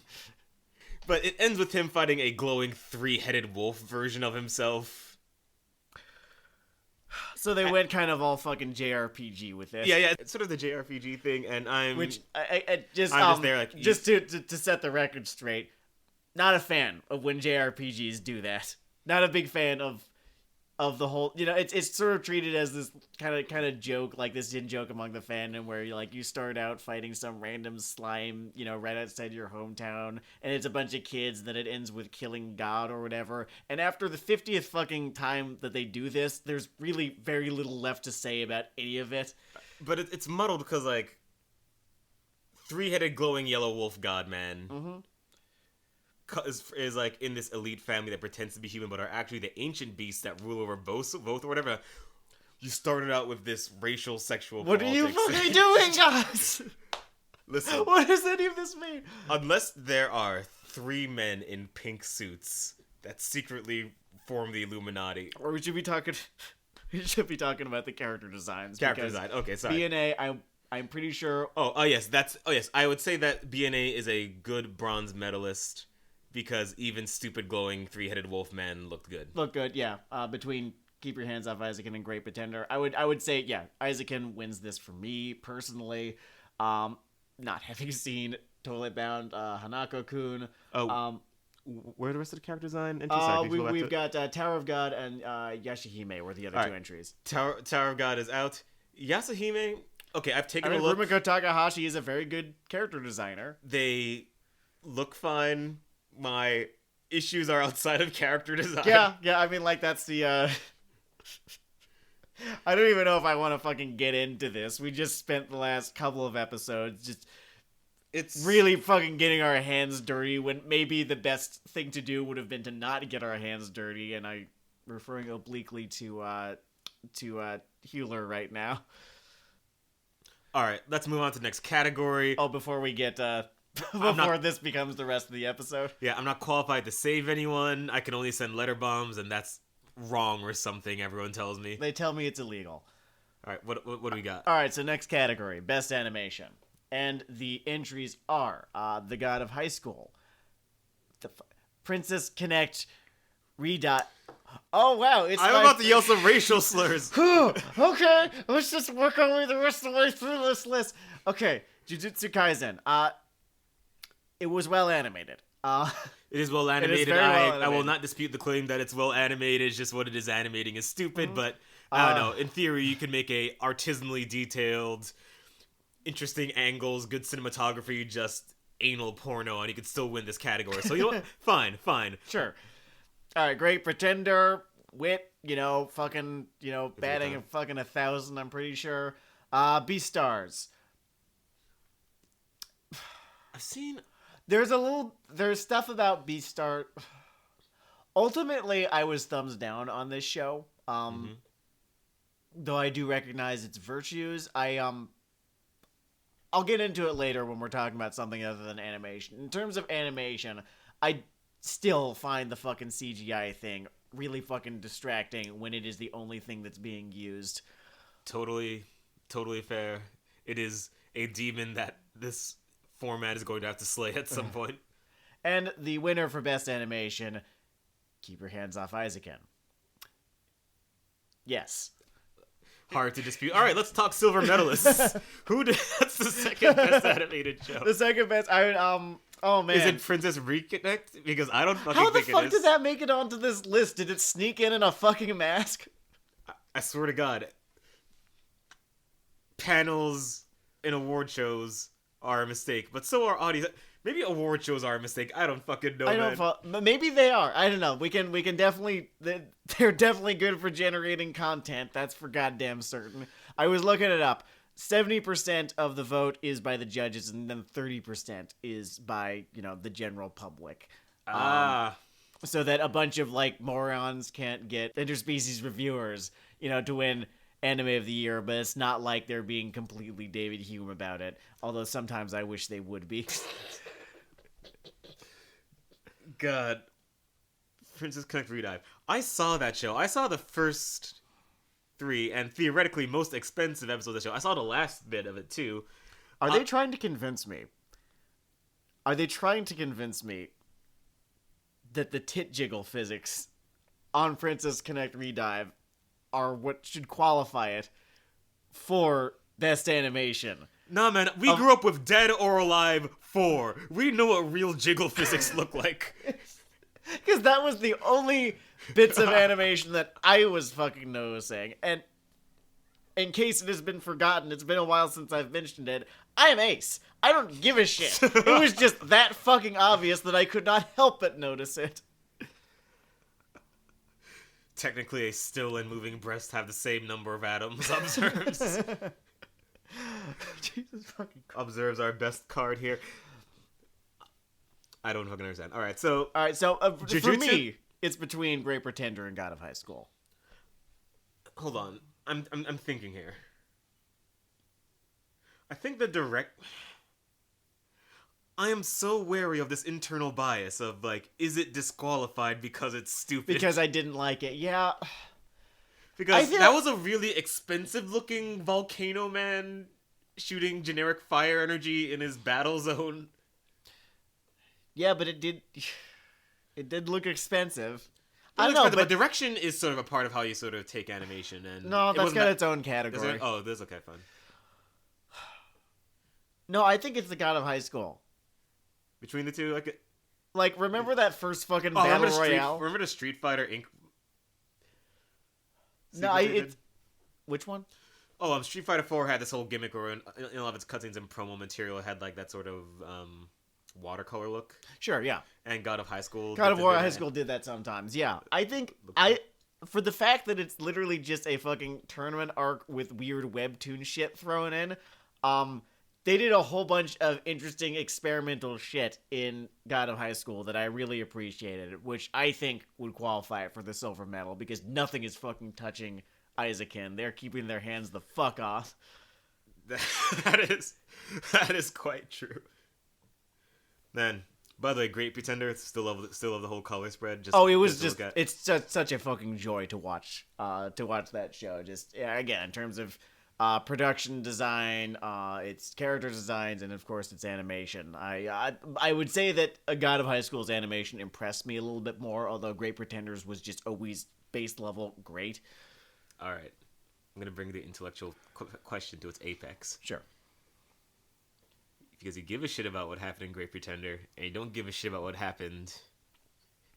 But it ends with him fighting a glowing three-headed wolf version of himself. So they went kind of all fucking JRPG with this. Yeah, it's sort of the JRPG thing, and I'm just there, like, just to set the record straight, not a fan of when JRPGs do that. Not a big fan of the whole, it's sort of treated as this kind of joke, like this in-joke among the fandom where you start out fighting some random slime, right outside your hometown, and it's a bunch of kids, then it ends with killing God or whatever. And after the 50th fucking time that they do this, there's really very little left to say about any of it. But it's muddled because, like, three-headed glowing yellow wolf god man is like in this elite family that pretends to be human but are actually the ancient beasts that rule over both or whatever. You started out with this racial sexual What politics. are you fucking doing, guys? Listen, what does any of this mean? Unless there are three men in pink suits that secretly form the Illuminati, or we should be talking about the character designs. Okay, sorry. BNA, I'm pretty sure. Yes. I would say that BNA is a good bronze medalist. Because even stupid glowing three-headed wolf man looked good. Yeah. Between Keep Your Hands Off Isaacin and Great Pretender, I would say, yeah, Isaacin wins this for me personally. Not having seen Totally Bound, Hanako-kun. Where are the rest of the character design? We've got Tower of God and Yashihime were the other two entries. Tower of God is out. Yasuhime, okay, I've taken a look. Rumiko Takahashi is a very good character designer. They look fine. My issues are outside of character design. Yeah, I mean, like, that's the, I don't even know if I want to fucking get into this. We just spent the last couple of episodes it's really fucking getting our hands dirty when maybe the best thing to do would have been to not get our hands dirty, and I'm referring obliquely to Hewler right now. Alright, let's move on to the next category. Oh, before we get, this becomes the rest of the episode. Yeah, I'm not qualified to save anyone. I can only send letter bombs, and that's wrong or something, everyone tells me. They tell me it's illegal. Alright, what do we got? Alright, so next category, Best Animation. And the entries are The God of High School, Princess Connect, Redot. Oh, wow. I'm about to yell some racial slurs. Okay, let's just work our way the rest of the way through this list. Okay, Jujutsu Kaisen. It was well animated. It is well animated. I will not dispute the claim that it's well animated. It's just what it is animating is stupid, but I don't know. In theory, you can make a artisanally detailed, interesting angles, good cinematography, just anal porno, and you could still win this category. So, you know what? Fine. Sure. All right, Great Pretender, Wit, fucking, batting a fucking 1,000, I'm pretty sure. Beastars. I've seen... There's stuff about Beastar. Ultimately, I was thumbs down on this show. Though I do recognize its virtues. I'll get into it later when we're talking about something other than animation. In terms of animation, I still find the fucking CGI thing really fucking distracting when it is the only thing that's being used. Totally fair. It is a demon that this format is going to have to slay at some point. And the winner for Best Animation, Keep Your Hands Off Isaacin. Yes. Hard to dispute. All right, let's talk silver medalists. That's the second best animated show. The second best, oh man. Is it Princess Reconnect? Because I don't fucking think it is. How the fuck did that make it onto this list? Did it sneak in a fucking mask? I swear to God. Panels in award shows are a mistake, but so are audience. Maybe award shows are a mistake. I don't fucking know, I man. don't. Maybe they are. I don't know. We can definitely. They're definitely good for generating content. That's for goddamn certain. I was looking it up. 70% of the vote is by the judges, and then 30% is by the general public. So that a bunch of like morons can't get interspecies reviewers, to win Anime of the Year, but it's not like they're being completely David Hume about it. Although sometimes I wish they would be. God. Princess Connect Redive. I saw that show. I saw the first 3 and theoretically most expensive episodes of the show. I saw the last bit of it too. Are they trying to convince me? Are they trying to convince me that the tit jiggle physics on Princess Connect Redive are what should qualify it for best animation? Nah, man, we grew up with Dead or Alive 4. We know what real jiggle physics look like. Because that was the only bits of animation that I was fucking noticing. And in case it has been forgotten, it's been a while since I've mentioned it, I am Ace. I don't give a shit. It was just that fucking obvious that I could not help but notice it. Technically, a still and moving breast have the same number of atoms, observes. Jesus fucking Christ. Observes our best card here. I don't fucking understand. Alright, so for me, it's between Great Pretender and God of High School. Hold on. I'm thinking here. I think I am so wary of this internal bias of, like, is it disqualified because it's stupid? Because I didn't like it, yeah. Because that was a really expensive-looking volcano man shooting generic fire energy in his battle zone. Yeah, but it did look expensive. I don't know, but direction is sort of a part of how you sort of take animation. And no, that's got its own category. Oh, this is okay, fine. No, I think it's the God of High School. Between the two, remember that first fucking Battle Royale? Remember the Street Fighter Inc. No, which one? Oh, Street Fighter 4 had this whole gimmick where in a lot of its cutscenes and promo material it had like that sort of watercolor look. Sure, yeah. And God of High School. God of War High School did that sometimes. Yeah, I think for the fact that it's literally just a fucking tournament arc with weird webtoon shit thrown in, they did a whole bunch of interesting experimental shit in God of High School that I really appreciated, which I think would qualify it for the silver medal because nothing is fucking touching Isaacin. They're keeping their hands the fuck off. That is quite true. Man, by the way, Great Pretender, still love the whole color spread. It's such a fucking joy to watch that show. Just again, in terms of production design, its character designs, and of course its animation. I would say that a God of High School's animation impressed me a little bit more, although Great Pretenders was just always base level great. All right, I'm gonna bring the intellectual question to its apex. Sure. Because you give a shit about what happened in Great Pretender, and you don't give a shit about what happened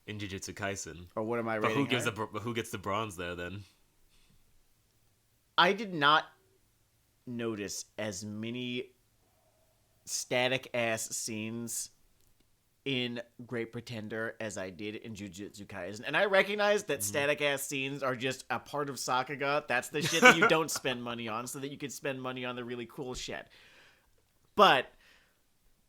in Jujutsu Kaisen. Or what am I rating? But who gets the bronze there then? I did not notice as many static ass scenes in Great Pretender as I did in Jujutsu Kaisen. And I recognize that static ass scenes are just a part of Sakuga. That's the shit that you don't spend money on so that you can spend money on the really cool shit. But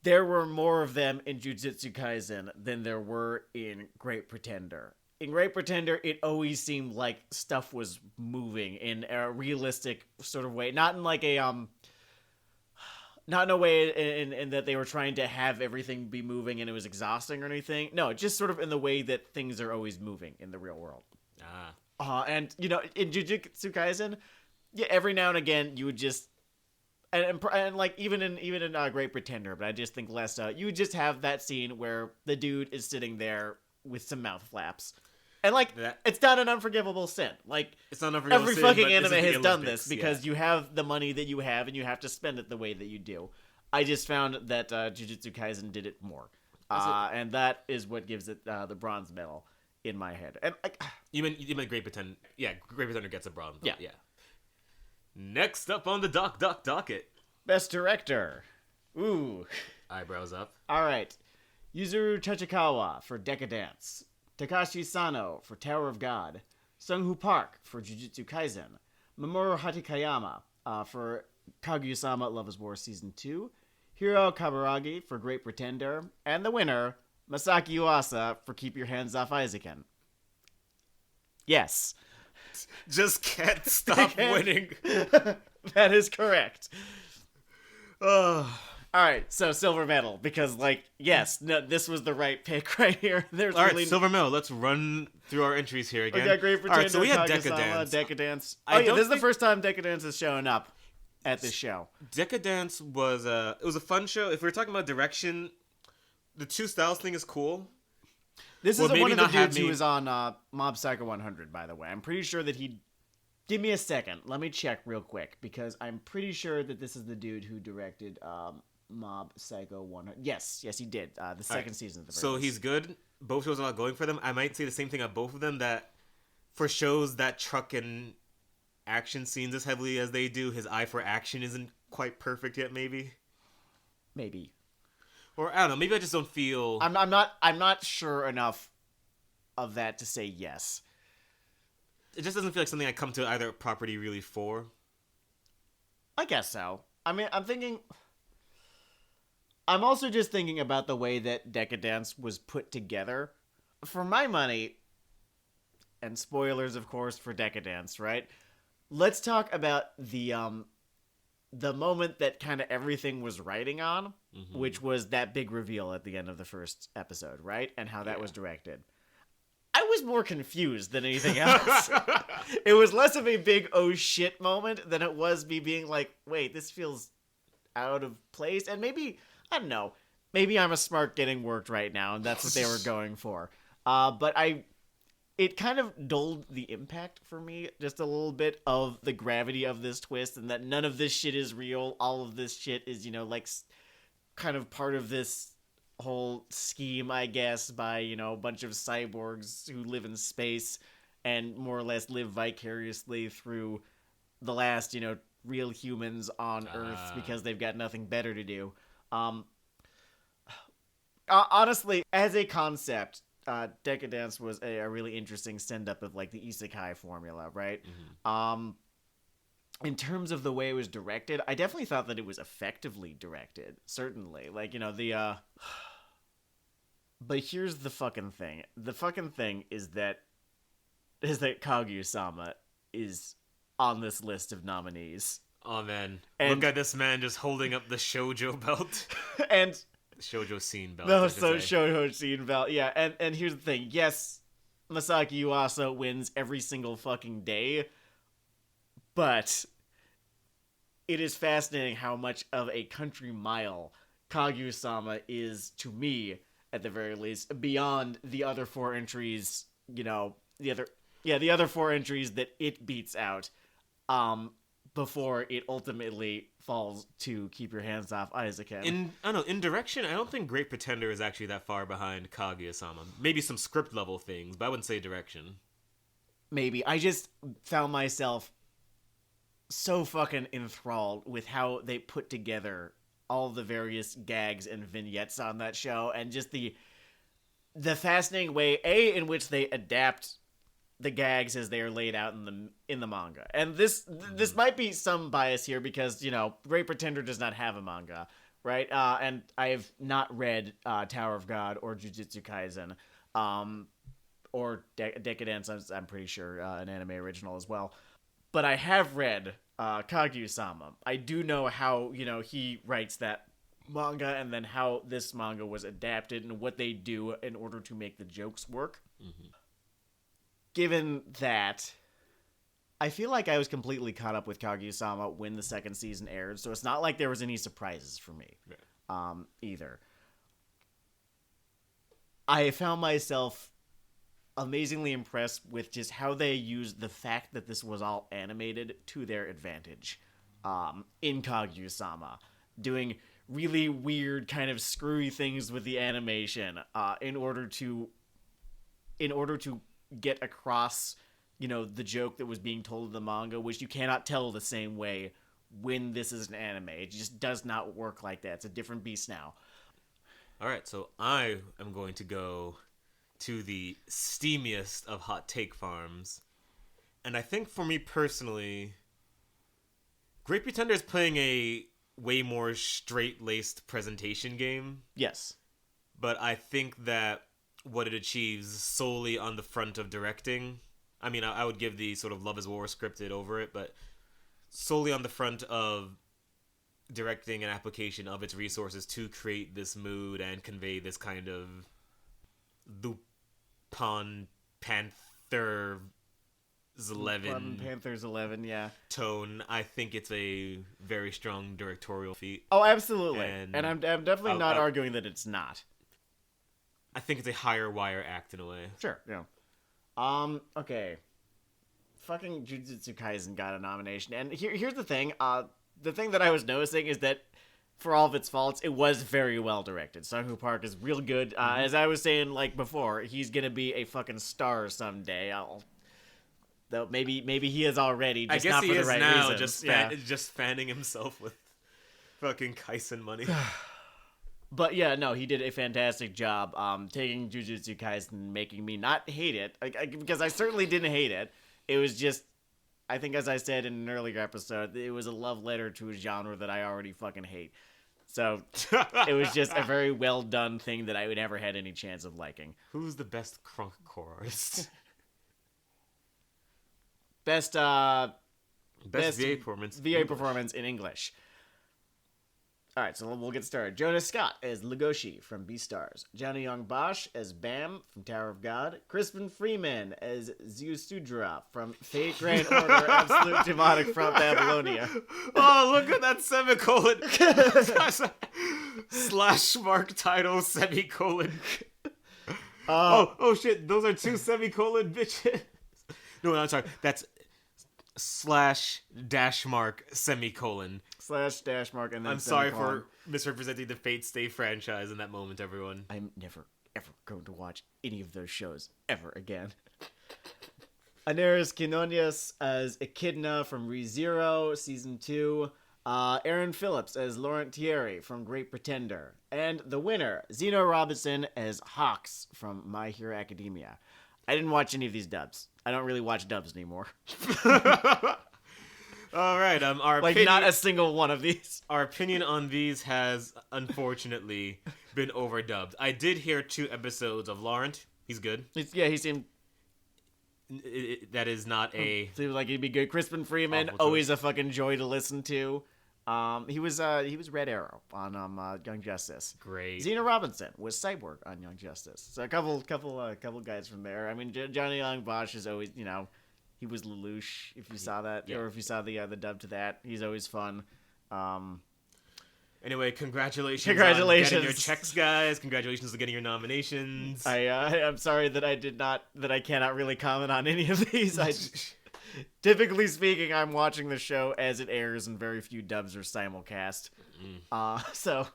there were more of them in Jujutsu Kaisen than there were in Great Pretender. In Great Pretender, it always seemed like stuff was moving in a realistic sort of way. Not in like a, not in a way in that they were trying to have everything be moving and it was exhausting or anything. No, just sort of in the way that things are always moving in the real world. And, in Jujutsu Kaisen, yeah, every now and again, you would just, and like even in Great Pretender, but I just think less. You would just have that scene where the dude is sitting there with some mouth flaps, and like it's not an unforgivable sin. Like it's not unforgivable every sin, fucking anime has done this because you have the money that you have and you have to spend it the way that you do. I just found that Jujutsu Kaisen did it more, and that is what gives it the bronze medal in my head. And you meant Great Pretender? Yeah, Great Pretender gets a bronze. Yeah. Next up on the docket. Best Director. Ooh. Eyebrows up. All right. Yuzuru Tachikawa for Decadence. Takashi Sano for Tower of God. Sung-Hoo Park for Jujutsu Kaisen. Mamoru Hatakayama for Kaguya-sama Love is War Season 2. Hiro Kaburagi for Great Pretender. And the winner, Masaki Yuasa for Keep Your Hands Off Isaacin. Yes. Just can't stop winning. That is correct. Oh. All right, so silver medal because, yes, no, this was the right pick right here. There's All right, really... silver medal. Let's run through our entries here again. We got Great Pretender, all right, so we had Kaguya-sama, Decadence. Decadence. This is the first time Decadence is showing up at this show. Decadence was it was a fun show. If we're talking about direction, the two styles thing is cool. This is one of the dudes who was on Mob Psycho 100, by the way. I'm pretty sure that he... Give me a second. Let me check real quick, because I'm pretty sure that this is the dude who directed Mob Psycho 100. Yes, he did. The second season of the So he's good. Both shows are not going for them. I might say the same thing on both of them, that for shows that truck and action scenes as heavily as they do, his eye for action isn't quite perfect yet, maybe. Or I don't know, maybe I just don't feel... I'm not sure enough of that to say yes. It just doesn't feel like something I come to either property really for. I guess so. I mean, I'm also just thinking about the way that Decadence was put together. For my money, and spoilers, of course, for Decadence, right? Let's talk about the moment that kind of everything was riding on, which was that big reveal at the end of the first episode, right? And how that was directed. I was more confused than anything else. It was less of a big oh shit moment than it was me being like, wait, this feels out of place. And maybe, I don't know, maybe I'm a smart getting worked right now, and that's what they were going for. But it kind of dulled the impact for me just a little bit of the gravity of this twist, and that none of this shit is real. All of this shit is, kind of part of this whole scheme, I guess, by, a bunch of cyborgs who live in space and more or less live vicariously through the last, real humans on Earth because they've got nothing better to do. Honestly, as a concept, Decadence was a really interesting send-up of, the isekai formula, right? In terms of the way it was directed, I definitely thought that it was effectively directed, certainly. But here's the fucking thing. The fucking thing is that Kaguya-sama is on this list of nominees. Oh, man. Look at this man just holding up the shoujo belt. And... Shoujo scene belt. No, so shoujo scene belt, yeah. And here's the thing. Yes, Masaki Yuasa wins every single fucking day, but it is fascinating how much of a country mile Kaguya-sama is, to me, at the very least, beyond the other four entries, the other four entries that it beats out, before it ultimately falls to Keep Your Hands Off Isaacin. In direction, I don't think Great Pretender is actually that far behind Kaguya-sama. Maybe some script level things, but I wouldn't say direction. Maybe. I just found myself so fucking enthralled with how they put together all the various gags and vignettes on that show, and just the fascinating way in which they adapt the gags as they are laid out in the manga. And this might be some bias here because, Great Pretender does not have a manga, right? And I have not read Tower of God or Jujutsu Kaisen, or Decadence, I'm pretty sure, an anime original as well. But I have read Kaguya-sama. I do know how, he writes that manga, and then how this manga was adapted and what they do in order to make the jokes work. Given that, I feel like I was completely caught up with Kaguya-sama when the second season aired, so it's not like there was any surprises for me, either. I found myself amazingly impressed with just how they used the fact that this was all animated to their advantage, in Kaguya-sama, doing really weird kind of screwy things with the animation, in order to get across, the joke that was being told in the manga, which you cannot tell the same way when this is an anime. It just does not work like that. It's a different beast now. All right, so I am going to go to the steamiest of hot take farms. And I think for me personally, Great Pretender is playing a way more straight-laced presentation game. Yes. But I think that what it achieves solely on the front of directing, I mean, I would give the sort of Love is War scripted over it, but solely on the front of directing and application of its resources to create this mood and convey this kind of Lupin Panther Panthers 11, yeah. tone. I think it's a very strong directorial feat. Oh, absolutely. And I'm definitely not arguing that it's not. I think it's a higher wire act in a way. Sure, yeah. Okay. Fucking Jujutsu Kaisen got a nomination. And here's the thing. The thing that I was noticing is that for all of its faults, it was very well directed. Sung-Hoo Park is real good. As I was saying, like, before, he's gonna be a fucking star someday. Though maybe he is already, just not for the right reasons. Just fanning himself with fucking Kaisen money. But yeah, no, he did a fantastic job taking Jujutsu Kaisen and making me not hate it. Because I certainly didn't hate it. It was just, I think as I said in an earlier episode, it was a love letter to a genre that I already fucking hate. So it was just a very well done thing that I would never had any chance of liking. Who's the best Crunchyroll artist? Best VA performance. VA performance in English. All right, so we'll get started. Jonas Scott as Legoshi from Beastars. Johnny Young Bosch as Bam from Tower of God. Crispin Freeman as Zeusudra from Fate Grand Order Absolute Demonic from Babylonia. Oh, look at that semicolon. Slash mark title semicolon. Oh shit, those are two semicolon bitches. No, I'm sorry. That's slash dash mark semicolon. Slash dash mark and then I'm sorry for misrepresenting the Fate Stay franchise in that moment, everyone. I'm never, ever going to watch any of those shows ever again. Aneris Quinonius as Echidna from ReZero Season 2. Aaron Phillips as Laurent Thierry from Great Pretender. And the winner, Zeno Robinson as Hawks from My Hero Academia. I didn't watch any of these dubs. I don't really watch dubs anymore. All right, our like opinion, not a single one of these. Our opinion on these has unfortunately been overdubbed. I did hear 2 episodes of Laurent. He's good. He seemed. That is not a. Seems like he'd be good. Crispin Freeman, always a fucking joy to listen to. He was Red Arrow on Young Justice. Great. Zena Robinson was Cyborg on Young Justice. So a couple guys from there. I mean, Johnny Young Bosch is always, he was Lelouch, if you saw that, or if you saw the dub to that. He's always fun. Anyway, congratulations on getting your checks, guys. Congratulations on getting your nominations. I'm sorry that I cannot really comment on any of these. Typically speaking, I'm watching the show as it airs, and very few dubs are simulcast. So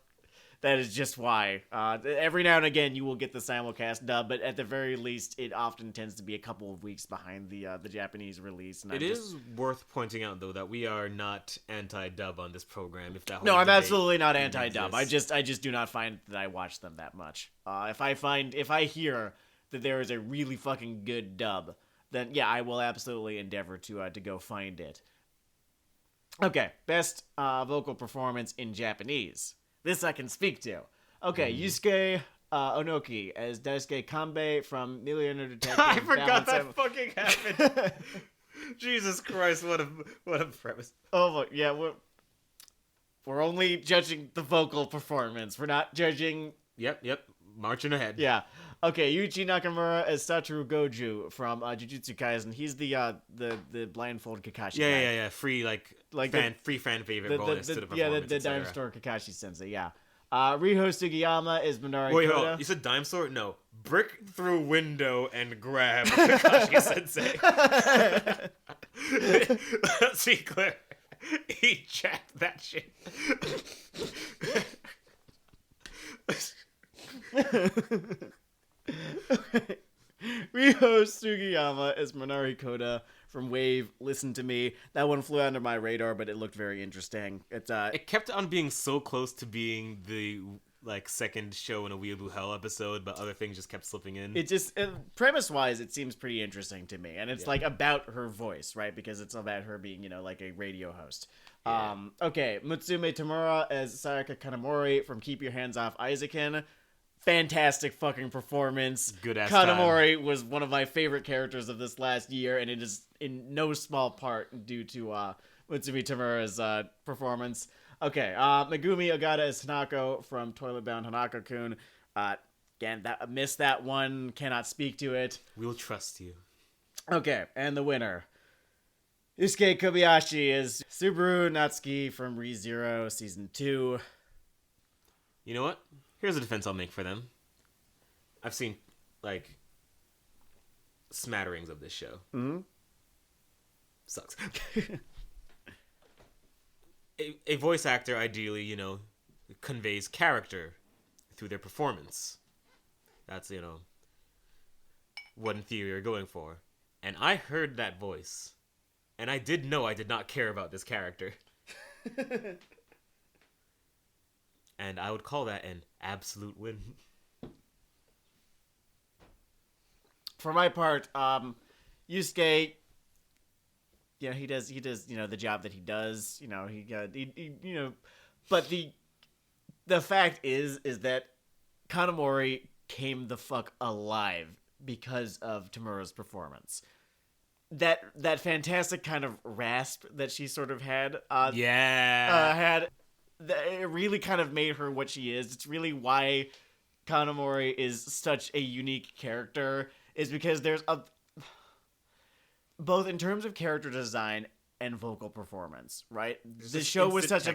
that is just why. Every now and again, you will get the simulcast dub, but at the very least, it often tends to be a couple of weeks behind the Japanese release. And it is worth pointing out, though, that we are not anti-dub on this program. No, I'm absolutely not anti-dub. I just do not find that I watch them that much. If I hear that there is a really fucking good dub, then yeah, I will absolutely endeavor to go find it. Okay, best vocal performance in Japanese. This I can speak to. Okay, Yusuke Onoki as Daisuke Kanbei from Millionaire Detective. I forgot that fucking happened. Jesus Christ, what a premise. Oh, yeah, we're only judging the vocal performance. We're not judging... Yep, marching ahead. Yeah. Okay, Yuichi Nakamura as Satoru Goju from Jujutsu Kaisen. He's the blindfold Kakashi guy. Yeah. Free free fan favorite bonus to the performance. Yeah, the Dime Store Kakashi Sensei. Yeah. Riho Sugiyama is Minari Wait, Koda. hold on. You said Dime Store? No. Brick through window and grab Kakashi Sensei. Let's be clear. He jacked that shit. Riho Sugiyama is Minari Koda from Wave, Listen to Me. That one flew under my radar, but it looked very interesting. It kept on being so close to being the second show in a Weeaboo Hell episode, but other things just kept slipping in. It just premise-wise, it seems pretty interesting to me, and it's about her voice, right? Because it's about her being, like a radio host. Yeah. Okay, Mutsume Tamura as Sayaka Kanamori from Keep Your Hands Off Isaacin. Fantastic fucking performance. Good ass Kanamori was one of my favorite characters of this last year, and it is in no small part due to Mutsume Tamura's performance. Okay, Megumi Ogata as Hanako from Toilet Bound Hanako-kun. Again, missed that one. Cannot speak to it. We'll trust you. Okay, and the winner. Yusuke Kobayashi is Subaru Natsuki from Re:Zero Season 2. You know what? Here's a defense I'll make for them. I've seen, smatterings of this show. Mm-hmm. Sucks. a voice actor, ideally, conveys character through their performance. That's, what in theory you're going for. And I heard that voice. And I did know I did not care about this character. And I would call that an absolute win. For my part, Yusuke, he does, the job that he does, but the fact is that Kanamori came the fuck alive because of Tamura's performance. That fantastic kind of rasp that she sort of had, it really kind of made her what she is. It's really why Kanamori is such a unique character, is because there's both in terms of character design and vocal performance, right? The show was such a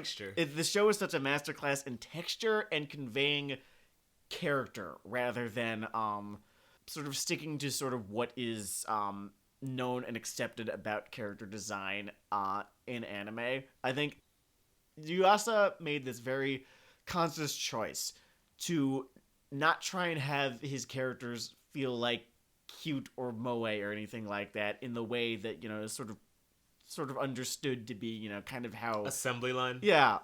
masterclass in texture and conveying character rather than sort of sticking to sort of what is known and accepted about character design in anime. I think Yuasa made this very conscious choice to not try and have his characters feel like cute or moe or anything like that in the way that, is sort of understood to be, kind of how assembly line. Yeah.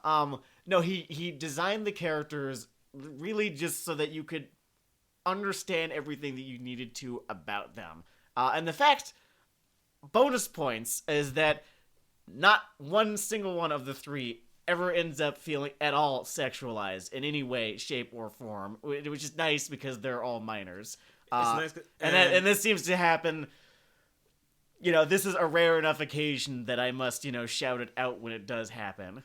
No, he designed the characters really just so that you could understand everything that you needed to about them. And the fact, bonus points, is that not one single one of the three ever ends up feeling at all sexualized in any way, shape, or form, which is nice because they're all minors. It's nice, and this seems to happen. This is a rare enough occasion that I must, shout it out when it does happen.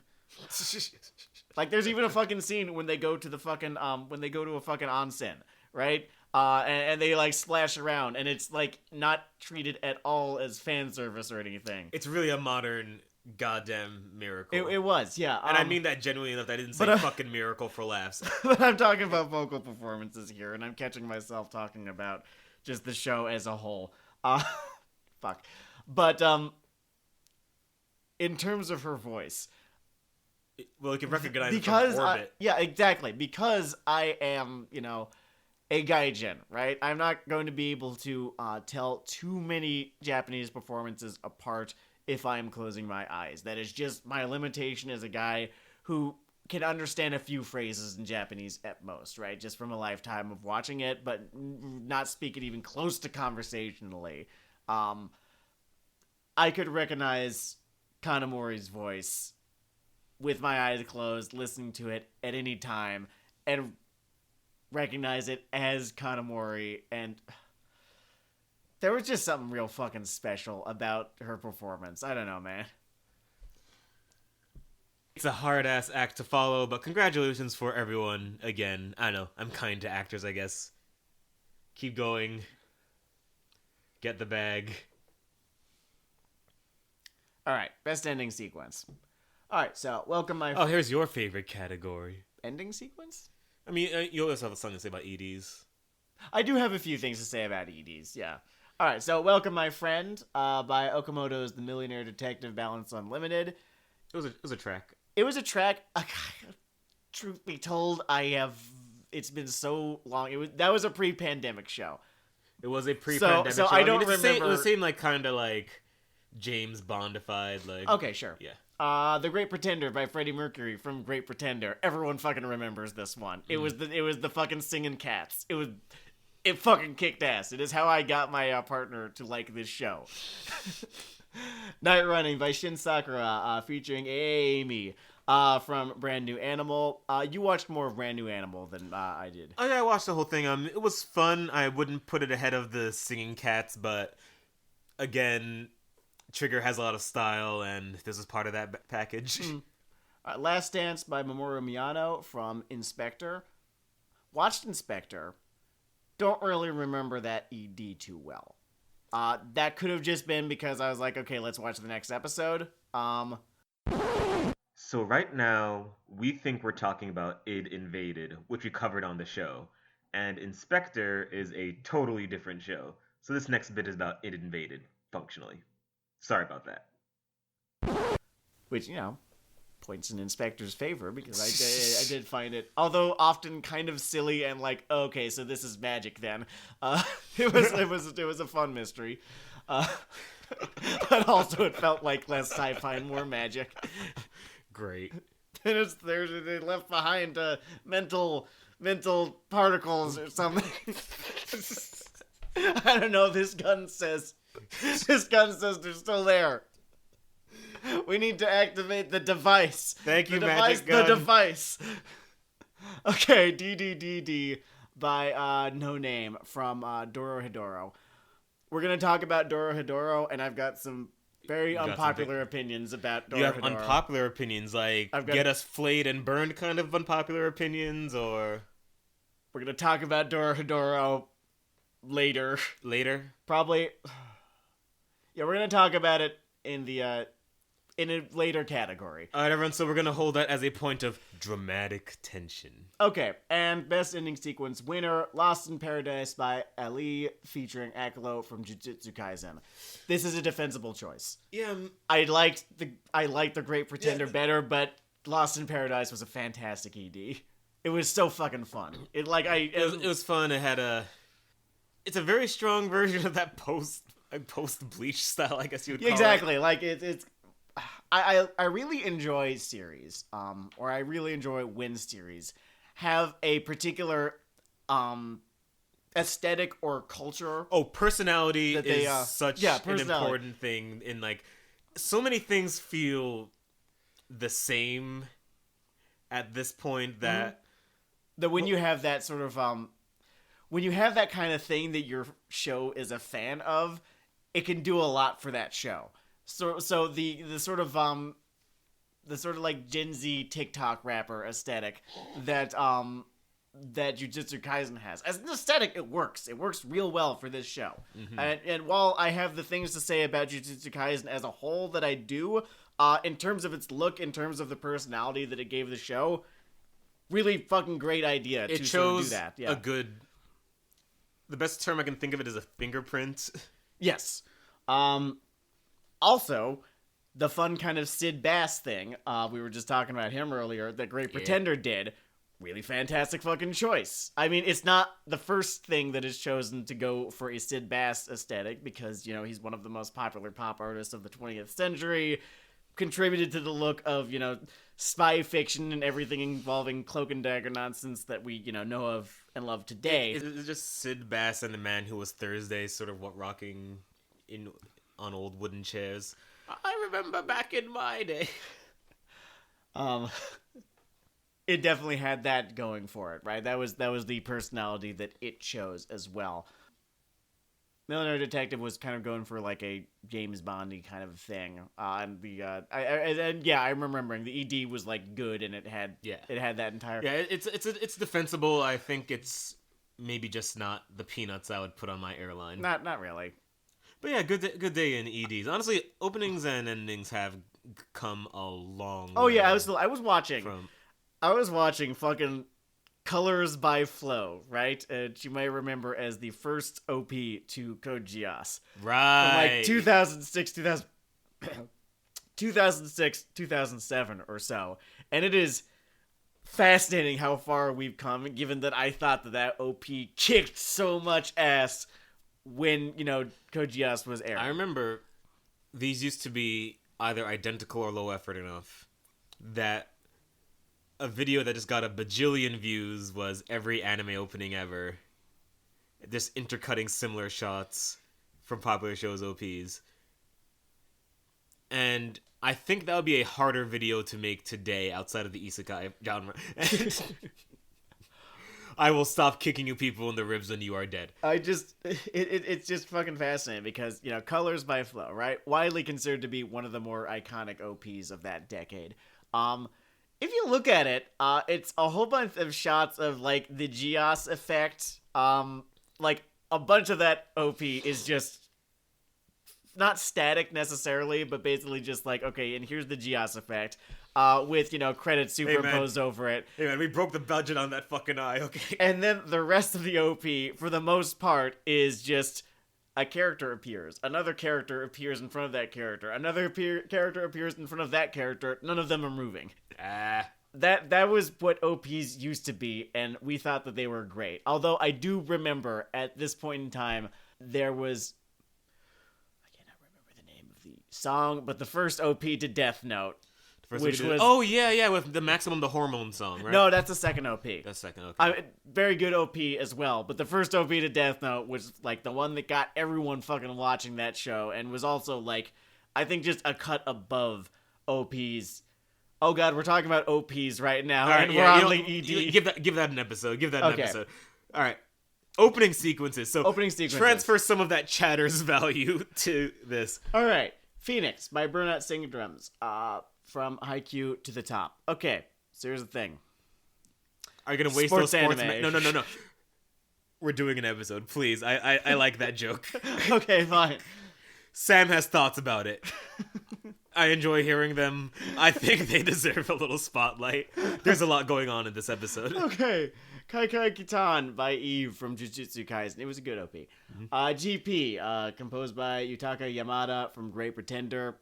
There's even a fucking scene when they go to the fucking when they go to a fucking onsen, right? And they splash around, and it's not treated at all as fan service or anything. It's really a modern goddamn miracle. It was, yeah. And I mean that genuinely enough. I didn't say fucking miracle for laughs. But I'm talking about vocal performances here, and I'm catching myself talking about just the show as a whole. Fuck. But in terms of her voice, well, you can recognize it from orbit. Yeah, exactly. Because I am, a gaijin, right? I'm not going to be able to tell too many Japanese performances apart if I'm closing my eyes. That is just my limitation as a guy who can understand a few phrases in Japanese at most, right? Just from a lifetime of watching it, but not speak it even close to conversationally. I could recognize Kanamori's voice with my eyes closed, listening to it at any time, and recognize it as Kanamori, and there was just something real fucking special about her performance. I don't know, man. It's a hard-ass act to follow, but congratulations for everyone again. I know, I'm kind to actors, I guess. Keep going. Get the bag. Alright, best ending sequence. Alright, so welcome my... Oh, here's your favorite category. Ending sequence? I mean, you always have something to say about EDs. I do have a few things to say about EDs, yeah. Alright, so Welcome My Friend by Okamoto's The Millionaire Detective Balance Unlimited. It was a track. It was a track. Truth be told, it's been so long. That was a pre-pandemic show. It was a pre-pandemic show. I don't remember. It was the same kind of James Bondified, like... Okay, sure. Yeah. The Great Pretender by Freddie Mercury from Great Pretender. Everyone fucking remembers this one. It was the fucking singing cats. It fucking kicked ass. It is how I got my partner to like this show. Night Running by Shin Sakura, featuring Amy from Brand New Animal. You watched more of Brand New Animal than I did. Oh, yeah, I watched the whole thing. It was fun. I wouldn't put it ahead of the singing cats, but again, Trigger has a lot of style, and this is part of that package. Last Dance by Mamoru Miyano from Inspector. Watched Inspector. Don't really remember that ED too well. That could have just been because I was like, okay, let's watch the next episode. So right now, we think we're talking about Id Invaded, which we covered on the show. And Inspector is a totally different show. So this next bit is about Id Invaded, functionally. Sorry about that. Which, points in Inspector's favor, because I did find it, although often kind of silly and like, okay, so this is magic then. It was a fun mystery. But also it felt like less sci-fi and more magic. Great. And they left behind mental particles or something. I don't know. This gun says they're still there. We need to activate the device. Thank you, Magic Gun. The device. Okay, DDDD by No Name from Dorohedoro. We're going to talk about Dorohedoro, and I've got some very unpopular opinions about Dorohedoro. You have unpopular opinions, like get us flayed and burned kind of unpopular opinions, or... We're going to talk about Dorohedoro later. Later? Probably. Yeah, we're going to talk about it in the... in a later category. Alright, everyone, so we're gonna hold that as a point of dramatic tension. Okay, and Best Ending Sequence winner, Lost in Paradise by Ali, featuring Akalo from Jujutsu Kaisen. This is a defensible choice. Yeah. I liked the Great Pretender better, but Lost in Paradise was a fantastic ED. It was so fucking fun. It was fun. It had it's a very strong version of that post Bleach style, I guess you would call exactly. it. Like it's I really enjoy series, or I really enjoy when series have a particular aesthetic or culture. Oh, personality is such an important thing in, like, so many things feel the same at this point that when you have that sort of when you have that kind of thing that your show is a fan of, it can do a lot for that show. So the sort of like Gen Z TikTok rapper aesthetic that Jujutsu Kaisen has. As an aesthetic, it works. It works real well for this show. Mm-hmm. And while I have the things to say about Jujutsu Kaisen as a whole that I do, in terms of its look, in terms of the personality that it gave the show, really fucking great idea to sort of do that. Yeah. The best term I can think of it is a fingerprint. Yes. Also, the fun kind of Sid Bass thing, we were just talking about him earlier, that Great Pretender did. Really fantastic fucking choice. I mean, it's not the first thing that is chosen to go for a Sid Bass aesthetic, because, he's one of the most popular pop artists of the 20th century, contributed to the look of, spy fiction and everything involving cloak and dagger nonsense that we, know of and love today. It's just Sid Bass and the Man Who Was Thursday, sort of rocking on old wooden chairs. I remember back in my day. It definitely had that going for it, right? That was the personality that it chose as well. Millionaire Detective was kind of going for like a James Bondy kind of thing, and I'm remembering the ED was like good, and it had that entire it's defensible. I think it's maybe just not the peanuts I would put on my airline. Not really. But yeah, good day in EDs. Honestly, openings and endings have come a long way. Oh yeah, I was watching fucking Colors by Flow, right? Which you may remember as the first OP to Code Geass. Right. From like 2006, 2007 or so. And it is fascinating how far we've come, given that I thought that OP kicked so much ass when, Code Geass was airing. I remember these used to be either identical or low effort enough that a video that just got a bajillion views was every anime opening ever. Just intercutting similar shots from popular shows' OPs. And I think that would be a harder video to make today outside of the isekai genre. I will stop kicking you people in the ribs when you are dead. It's just fucking fascinating because, Colors by Flow, right? Widely considered to be one of the more iconic OPs of that decade. If you look at it, it's a whole bunch of shots of, like, the Geass effect. Like, a bunch of that OP is just not static necessarily, but basically just like, okay, and here's the Geass effect. With, credits superimposed over it. Hey, man, we broke the budget on that fucking eye, okay? And then the rest of the OP, for the most part, is just a character appears. Another character appears in front of that character. Another character appears in front of that character. None of them are moving. That was what OPs used to be, and we thought that they were great. Although I do remember, at this point in time, there was... I cannot remember the name of the song, but the first OP to Death Note. Which was... Oh, yeah, with the Maximum the Hormone song, right? No, that's the second OP. That's second, okay. Very good OP as well, but the first OP to Death Note was, like, the one that got everyone fucking watching that show, and was also, like, I think just a cut above OPs. Oh, God, we're talking about OPs right now, all right, and we're on ED. Give that an episode. Give that an episode. All right. Opening sequences. So transfer some of that chatter's value to this. All right. Phoenix by Burnout Singing Drums. From Haikyuu to the top. Okay, so here's the thing. Are you going to waste those sports? No. We're doing an episode, please. I like that joke. Okay, fine. Sam has thoughts about it. I enjoy hearing them. I think they deserve a little spotlight. There's a lot going on in this episode. Okay. Kai Kai Kitan by Eve from Jujutsu Kaisen. It was a good OP. Mm-hmm. GP, composed by Yutaka Yamada from Great Pretender.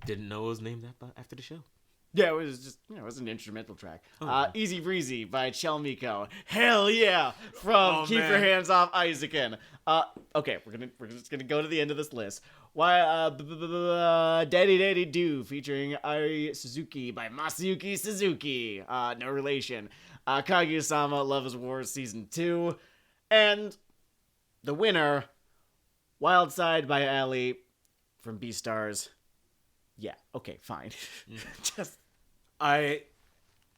Didn't know it was named that after the show. Yeah, it was just, it was an instrumental track. Easy Breezy by Chel Miko. Hell yeah! From Keep Your Hands Off Isaacin. Okay, we're just gonna go to the end of this list. Daddy Daddy Do featuring Ari Suzuki by Masayuki Suzuki. No relation. Kaguya-sama Love is War Season 2. And the winner, Wild Side by Ali from Beastars. Yeah, okay, fine. Just I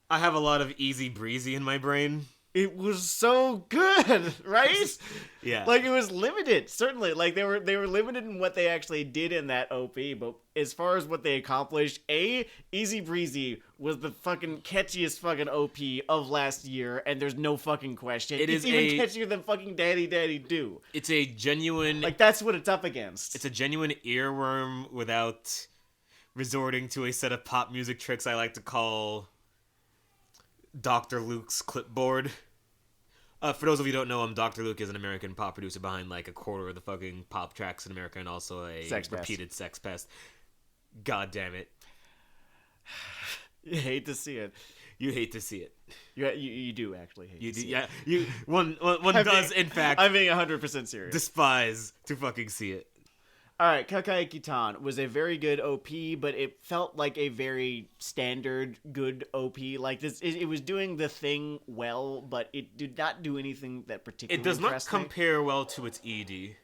have a lot of Easy Breezy in my brain. It was so good, right? Yeah. Like, it was limited, certainly. Like, they were limited in what they actually did in that OP, but as far as what they accomplished, Easy Breezy was the fucking catchiest fucking OP of last year, and there's no fucking question. It's even catchier than fucking Daddy Daddy Do. It's a genuine... Like, that's what it's up against. It's a genuine earworm without resorting to a set of pop music tricks I like to call Dr. Luke's clipboard. For those of you who don't know, Dr. Luke is an American pop producer behind like a quarter of the fucking pop tracks in America and also a repeated sex pest. God damn it. You hate to see it. You hate to see it. You do actually hate to see it. Yeah, one does, in fact. I'm being 100% serious. Despise to fucking see it. Alright, Kakai Kitan was a very good OP, but it felt like a very standard good OP. Like, this, it was doing the thing well, but it did not do anything that particularly It does not compare well to its ED.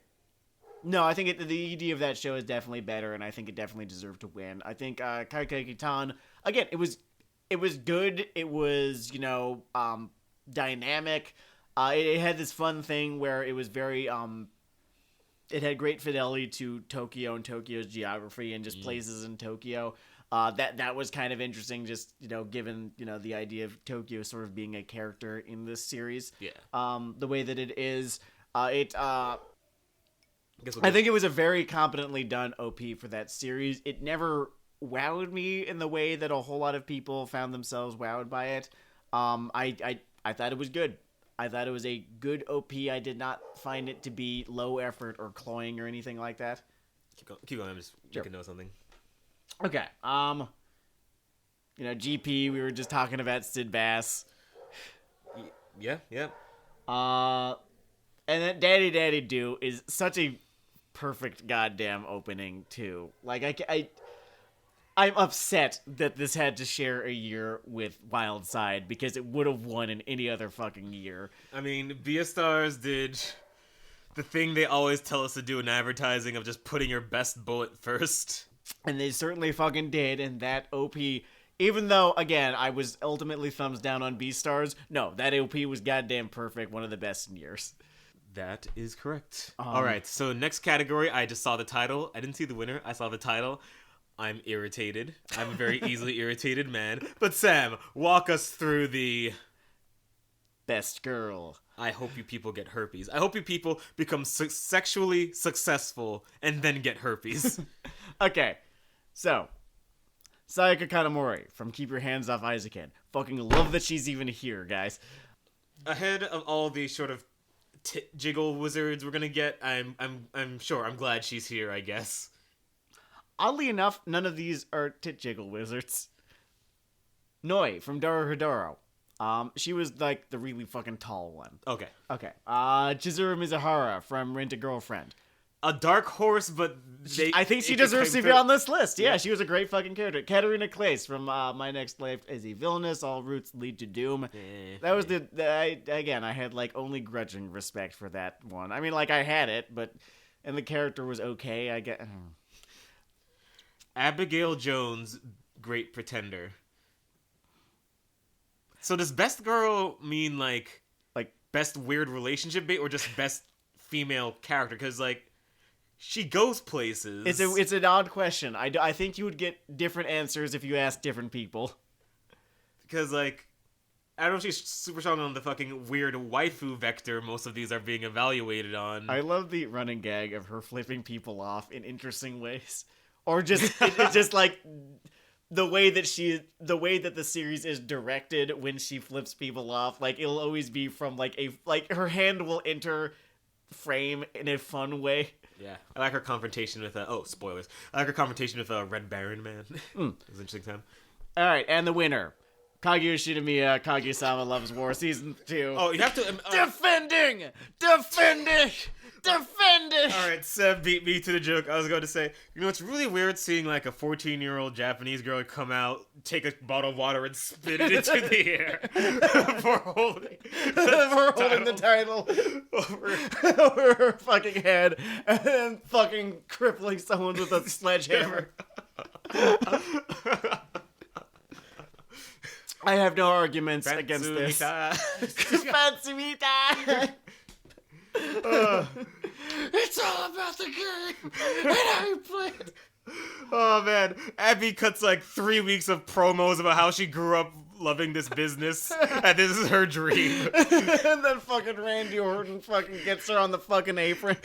No, I think the ED of that show is definitely better, and I think it definitely deserved to win. I think Kakai Kitan, again, it was good. It was, dynamic. It had this fun thing where it was very... It had great fidelity to Tokyo and Tokyo's geography and just places in Tokyo. That was kind of interesting, just, given, the idea of Tokyo sort of being a character in this series. Yeah. The way that it is. I think it was a very competently done OP for that series. It never wowed me in the way that a whole lot of people found themselves wowed by it. I thought it was good. I thought it was a good OP. I did not find it to be low effort or cloying or anything like that. Keep going. I'm just making know something. Okay. GP. We were just talking about Sid Bass. Yeah. And then Daddy Daddy Do is such a perfect goddamn opening too. Like I'm upset that this had to share a year with Wild Side because it would have won in any other fucking year. I mean, Beastars did the thing they always tell us to do in advertising of just putting your best bullet first. And they certainly fucking did, and that OP, even though, again, I was ultimately thumbs down on Beastars, no, that OP was goddamn perfect, one of the best in years. That is correct. All right, so next category, I just saw the title. I didn't see the winner. I saw the title. I'm irritated. I'm a very easily irritated man. But Sam, walk us through the... Best girl. I hope you people get herpes. I hope you people become sexually successful and then get herpes. Okay, so... Sayaka Kanamori from Keep Your Hands Off Isaacin. Fucking love that she's even here, guys. Ahead of all the sort of jiggle wizards we're gonna get, I'm sure. I'm glad she's here, I guess. Oddly enough, none of these are tit jiggle wizards. Noi from Dorohedoro. She was like the really fucking tall one. Okay. Chizuru Mizuhara from Rent a Girlfriend. A dark horse, but I think she deserves to be on this list. Yeah, she was a great fucking character. Katarina Claes from My Next Life is a Villainous. All routes lead to doom. That was I had like only grudging respect for that one. I mean, like I had it, and the character was okay. I get. Abigail Jones, Great Pretender. So does best girl mean like best weird relationship bait or just best female character? Because like she goes places. It's an odd question. I think you would get different answers if you asked different people. Because like I don't know if she's super strong on the fucking weird waifu vector most of these are being evaluated on. I love the running gag of her flipping people off in interesting ways. Or just it's just like the way that the series is directed when she flips people off, like it'll always be from like her hand will enter frame in a fun way. Yeah, I like her confrontation with spoilers. I like her confrontation with Red Baron Man. It was an interesting time. All right, and the winner, Kaguya Shinomiya, Kaguya-sama Loves War Season 2. Oh, you have to defending. All right, Seb beat me to the joke. I was going to say, it's really weird seeing like a 14-year-old Japanese girl come out, take a bottle of water, and spit it into the air for holding the title over her fucking head and then fucking crippling someone with a sledgehammer. I have no arguments against this. Fatsumita! It's all about the game and how you play it. Oh man, Abby cuts like 3 weeks of promos about how she grew up loving this business and this is her dream. And then fucking Randy Orton fucking gets her on the fucking apron.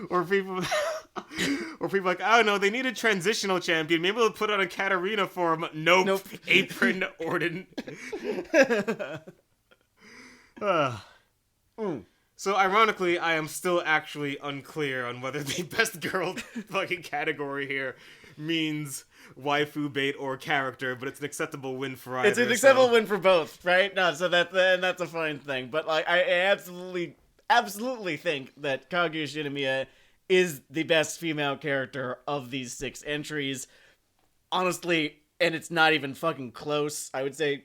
Or people like, I don't know, they need a transitional champion. Maybe they'll put on a Katarina for him. Nope. Apron Orton. So ironically, I am still actually unclear on whether the best girl fucking category here means waifu bait or character, but it's an acceptable win for either. It's an acceptable win for both, right? No, so that's a fine thing. But like, I absolutely think that Kaguya Shinomiya is the best female character of these 6 entries. Honestly, and it's not even fucking close. I would say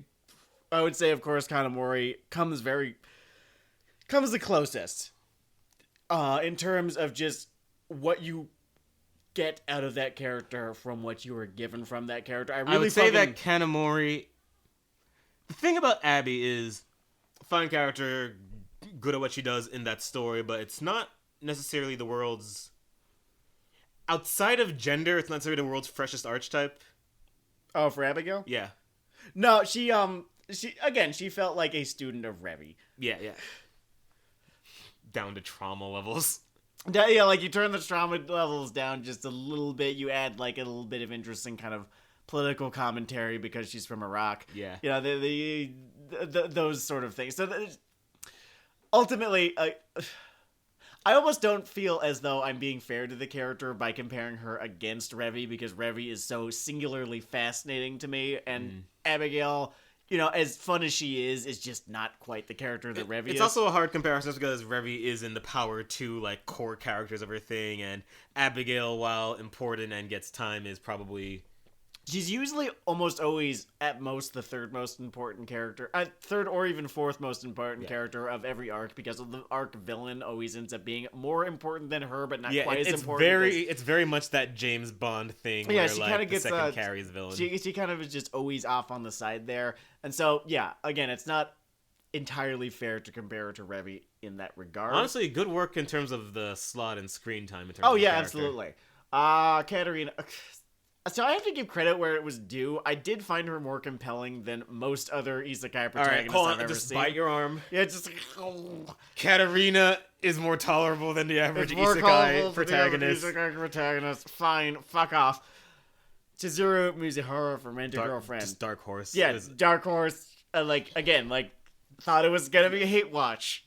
of course Kanamori comes the closest. In terms of just what you get out of that character from what you were given from that character. I would say that Kanamori, the thing about Abby is fine character, good at what she does in that story, but it's not necessarily the world's, outside of gender, it's not necessarily the world's freshest archetype. Oh, for Abigail? Yeah. No, she felt like a student of Revy. Yeah. Down to trauma levels. Yeah, like you turn the trauma levels down just a little bit, you add like a little bit of interesting kind of political commentary because she's from Iraq. Yeah. You know, the those sort of things. So ultimately, I almost don't feel as though I'm being fair to the character by comparing her against Revy, because Revy is so singularly fascinating to me, and Abigail as fun as she is just not quite the character that Revy is. It's also a hard comparison because Revy is in the Power 2, like, core characters of her thing, and Abigail, while important and gets time, is probably... She's usually almost always, at most, the third most important character. Third or even fourth most important character of every arc, because the arc villain always ends up being more important than her, but not quite as important. It's very much that James Bond thing where, she kind of gets, the second carries villain. She kind of is just always off on the side there. And so, yeah, again, it's not entirely fair to compare her to Revy in that regard. Honestly, good work in terms of the slot and screen time. In terms of character. Absolutely. Katarina... So I have to give credit where it was due. I did find her more compelling than most other isekai protagonists I've ever just seen. Bite your arm. Yeah, just Katarina is more tolerable than the average isekai protagonist. Fine, fuck off. Chizuru Mizuhara from Rent a Girlfriend. Just Dark Horse. Yeah, Dark Horse. Thought it was gonna be a hate watch.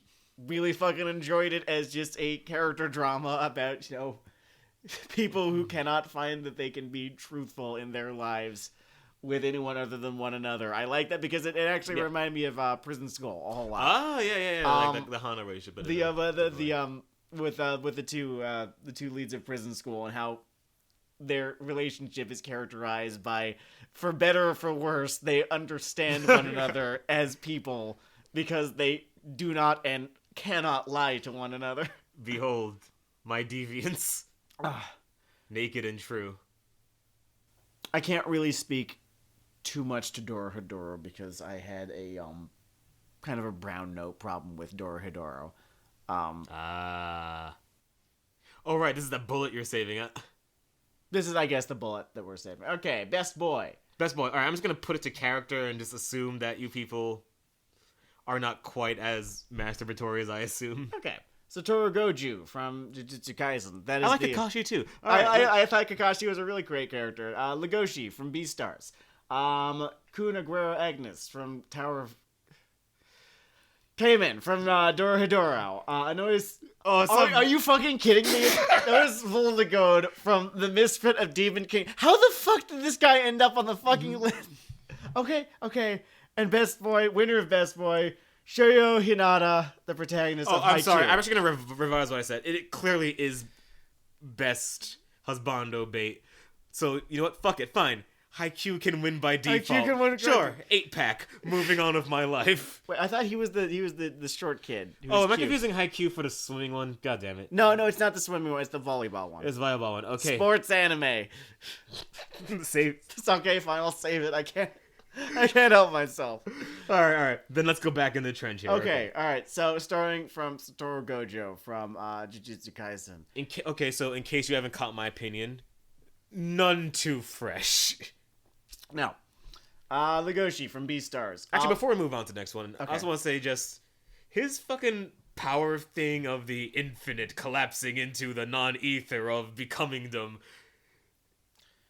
Really fucking enjoyed it as just a character drama about, people who cannot find that they can be truthful in their lives with anyone other than one another. I like that because it actually reminded me of Prison School a whole lot. Oh yeah. Like the Hana relationship. With the two leads of Prison School and how their relationship is characterized by, for better or for worse, they understand one another as people because they do not and cannot lie to one another. Behold, my deviance. Naked and true. I can't really speak too much to Dorohedoro because I had a kind of a brown note problem with Dorohedoro. Oh right, this is the bullet you're saving. This is, I guess, the bullet that we're saving. Okay, best boy. Best boy. All right, I'm just gonna put it to character and just assume that you people are not quite as masturbatory as I assume. Okay. Satoru Goju from Jujutsu Kaisen. That is I like Kakashi too. I thought Kakashi was a really great character. Legoshi from Beastars. Kun Aguero Agnes from Tower of... Cayman from Dorohedoro. Anois... Are you fucking kidding me? Anois Voldigode from The Misfit of Demon King. How the fuck did this guy end up on the fucking list? Okay. And best boy, winner of best boy... Shoyo Hinata, the protagonist of Haikyuu. I'm sorry. I'm actually going to revise what I said. It clearly is best husbando bait. So, you know what? Fuck it. Fine. Haikyuu can win by default. Haikyuu can win. Sure. 8-pack. Moving on with my life. Wait, I thought he was the short kid. Am I confusing Haikyuu for the swimming one? God damn it. No, it's not the swimming one. It's the volleyball one. It's the volleyball one. Okay. Sports anime. Save. It's okay. Fine. I'll save it. I can't help myself. All right. Then let's go back in the trench here. Okay. All right. So starting from Satoru Gojo from Jujutsu Kaisen. So in case you haven't caught my opinion, none too fresh. No. Legoshi from Beastars. Actually, before we move on to the next one, I also want to say just his fucking power thing of the infinite collapsing into the non-ether of becomingdom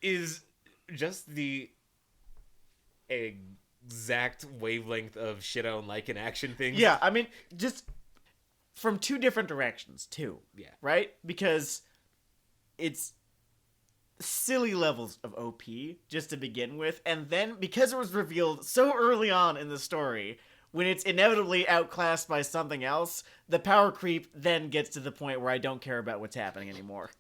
is just the exact wavelength of shit I don't like in action things. Yeah, I mean, just from two different directions, too. Yeah. Right? Because it's silly levels of OP, just to begin with, and then, because it was revealed so early on in the story, when it's inevitably outclassed by something else, the power creep then gets to the point where I don't care about what's happening anymore.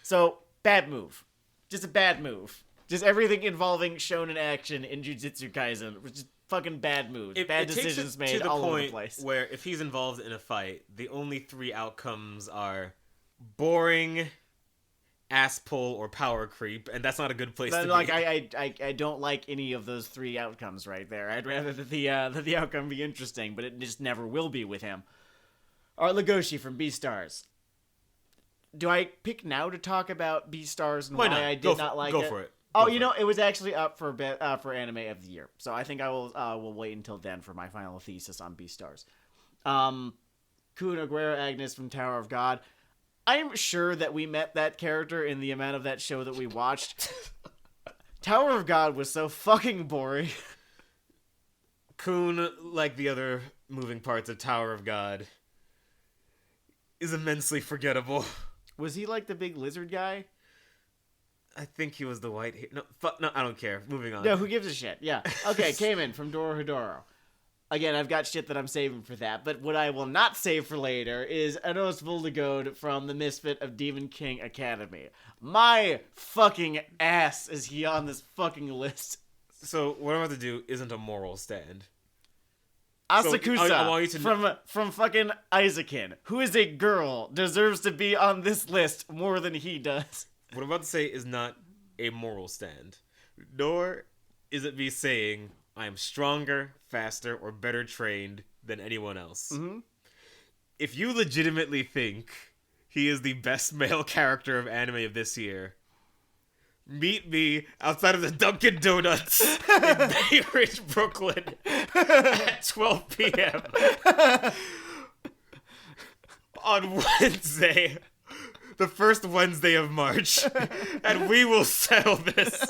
So, bad move. Just a bad move. Just everything involving shonen action in Jujutsu Kaisen, which is fucking bad moves. Bad decisions made all over the place. Where if he's involved in a fight, the only three outcomes are boring, ass pull, or power creep, and that's not a good place to be. I don't like any of those three outcomes right there. I'd rather that the outcome be interesting, but it just never will be with him. Alright, Legoshi from Beastars. Do I pick now to talk about Beastars and why I did not like it? Go for it. It was actually up for Anime of the Year, so I think I will wait until then for my final thesis on Beastars. Kun Aguero Agnes from Tower of God. I'm sure that we met that character in the amount of that show that we watched. Tower of God was so fucking boring. Kun, like the other moving parts of Tower of God, is immensely forgettable. Was he like the big lizard guy? I think he was the white hair. No, no, I don't care. Moving on. No, who gives a shit? Yeah. Okay, Cayman from Dorohedoro. Again, I've got shit that I'm saving for that, but what I will not save for later is Enos Vuldegode from the Misfit of Demon King Academy. My fucking ass is he on this fucking list. So what I'm about to do isn't a moral stand. Asakusa I want you to from fucking Isaacin, who is a girl, deserves to be on this list more than he does. What I'm about to say is not a moral stand, nor is it me saying I am stronger, faster, or better trained than anyone else. Mm-hmm. If you legitimately think he is the best male character of anime of this year, meet me outside of the Dunkin' Donuts in Bay Ridge, Brooklyn at 12 p.m. on Wednesday, the first Wednesday of March, and we will settle this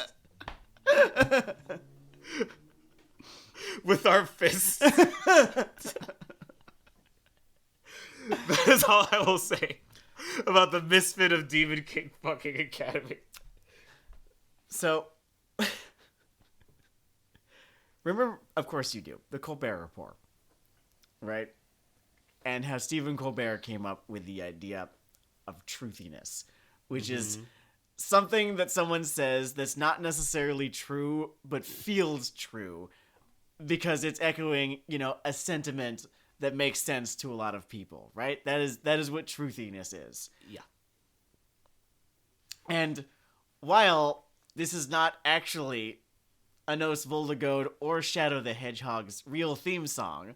with our fists. That is all I will say about the Misfit of Demon King fucking Academy. So, remember, of course you do, the Colbert Report, right? And how Stephen Colbert came up with the idea of truthiness, which is something that someone says that's not necessarily true, but feels true, because it's echoing, a sentiment that makes sense to a lot of people, right? That is what truthiness is. Yeah. And while this is not actually Enos Vuldegode or Shadow the Hedgehog's real theme song,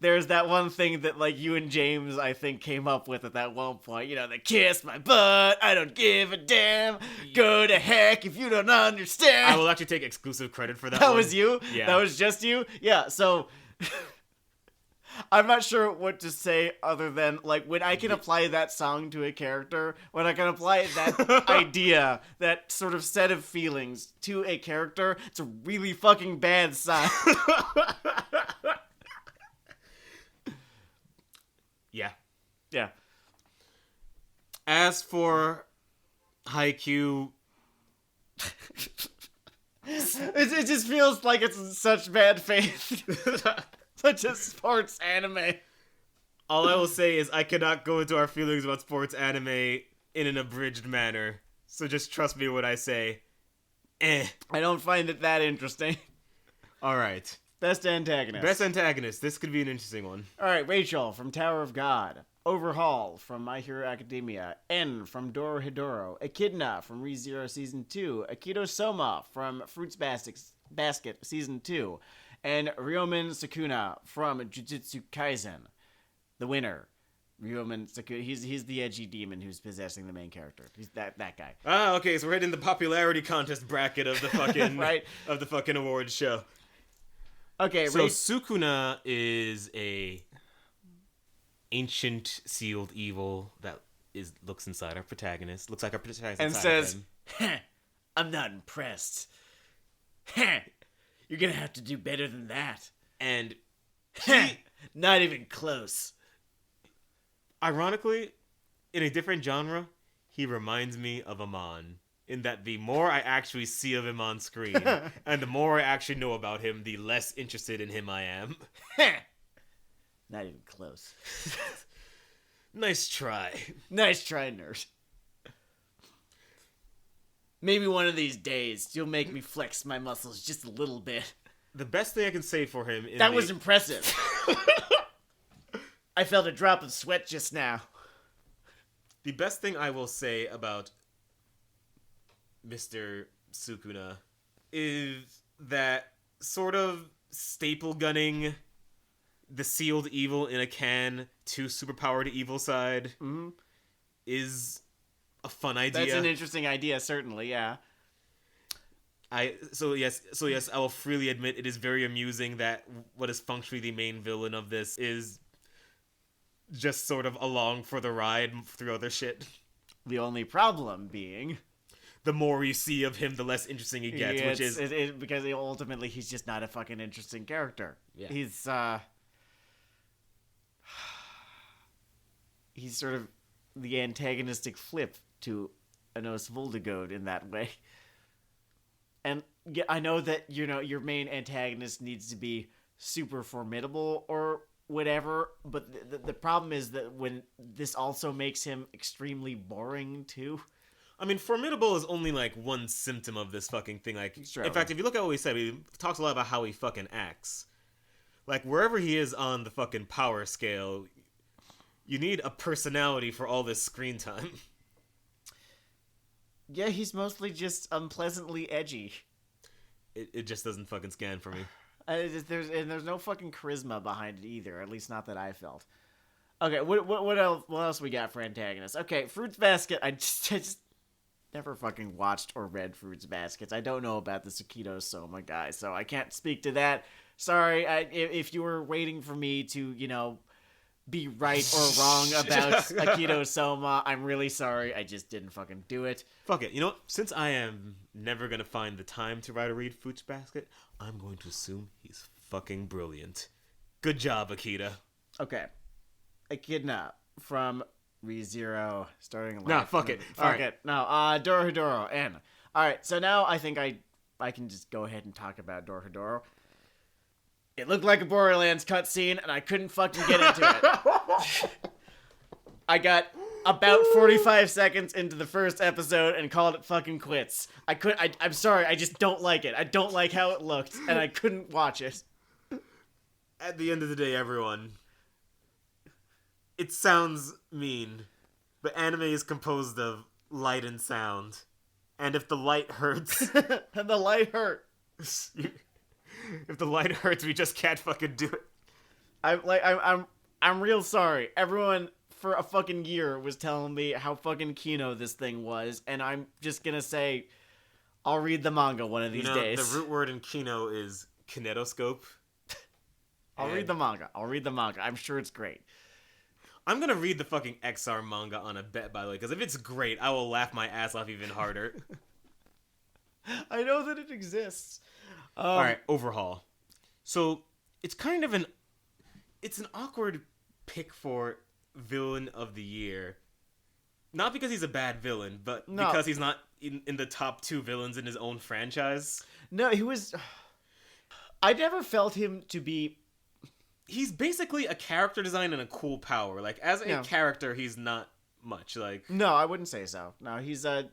there's that one thing that, you and James, I think, came up with at that one point. The kiss my butt, I don't give a damn, go to heck if you don't understand. I will actually take exclusive credit for that That one. was you? Yeah. That was just you? Yeah, so... I'm not sure what to say other than, when I can apply that song to a character, when I can apply that idea, that sort of set of feelings to a character, it's a really fucking bad sign. Yeah. Yeah. As for Haikyuu, It just feels like it's in such bad faith. Such a sports anime. all I will say is I cannot go into our feelings about sports anime in an abridged manner. So just trust me when I say, I don't find it that interesting. All right. Best antagonist. Best antagonist. This could be an interesting one. All right, Rachel from Tower of God. Overhaul from My Hero Academia. N from Dorohedoro. Echidna from ReZero Season 2. Akito Soma from Fruits Basket Season 2. And Ryomen Sukuna from Jujutsu Kaisen. The winner. Ryomen Sukuna. He's the edgy demon who's possessing the main character. He's that guy. Ah, okay, so we're hitting the popularity contest bracket of the fucking right. of the fucking awards show. Okay, so Sukuna is a ancient sealed evil that looks inside our protagonist. Looks like our protagonist and inside says, of him. "I'm not impressed. You're gonna have to do better than that." And not even close. Ironically, in a different genre, he reminds me of Amon. In that the more I actually see of him on screen, and the more I actually know about him, the less interested in him I am. Not even close. Nice try. Nice try, nerd. Maybe one of these days, you'll make me flex my muscles just a little bit. The best thing I can say for him is was impressive. I felt a drop of sweat just now. The best thing I will say about Mr. Sukuna is that sort of staple gunning the sealed evil in a can to superpowered evil side is a fun idea. That's an interesting idea, certainly, yeah. So yes, I will freely admit it is very amusing that what is functionally the main villain of this is just sort of along for the ride through other shit. The only problem being, the more you see of him, the less interesting he gets, which is because ultimately he's just not a fucking interesting character. Yeah. He's sort of the antagonistic flip to nos Voldigode in that way. And yeah, I know that, your main antagonist needs to be super formidable or whatever, but the problem is that when this also makes him extremely boring too. I mean, formidable is only like one symptom of this fucking thing. Like, in fact, if you look at what he said, he talks a lot about how he fucking acts. Like, wherever he is on the fucking power scale, you need a personality for all this screen time. Yeah, he's mostly just unpleasantly edgy. It just doesn't fucking scan for me. There's no fucking charisma behind it either, at least not that I felt. Okay, what else we got for antagonists? Okay, Fruits Basket. I just never fucking watched or read Fruits Baskets. I don't know about the Sakito Soma guy, so I can't speak to that. Sorry, if you were waiting for me to, be right or wrong about Akito Soma, I'm really sorry. I just didn't fucking do it. Fuck it. You know what? Since I am never gonna find the time to write or read Fruits Basket, I'm going to assume he's fucking brilliant. Good job, Akita. Okay. Echidna from ReZero starting life. Nah, fuck it. Fuck it. No, Dorohedoro N. Alright, so now I think I can just go ahead and talk about Dorohedoro. It looked like a Borderlands cutscene, and I couldn't fucking get into it. I got about 45 seconds into the first episode and called it fucking quits. I'm sorry, I just don't like it. I don't like how it looked, and I couldn't watch it. At the end of the day, everyone, it sounds mean, but anime is composed of light and sound. And if the light hurts... and the light hurt. If the light hurts, we just can't fucking do it. I'm real sorry. Everyone for a fucking year was telling me how fucking Kino this thing was, and I'm just gonna say, I'll read the manga one of these days. The root word in Kino is kinetoscope. I'll read the manga. I'm sure it's great. I'm gonna read the fucking XR manga on a bet, by the way, because if it's great, I will laugh my ass off even harder. I know that it exists. All right, overhaul. So it's kind of an awkward pick for villain of the year. Not because he's a bad villain, but because he's not in the top 2 villains in his own franchise. No, he was... I never felt him to be... He's basically a character design and a cool power. Like, as a character, he's not much. Like, no, I wouldn't say so. No, he's a...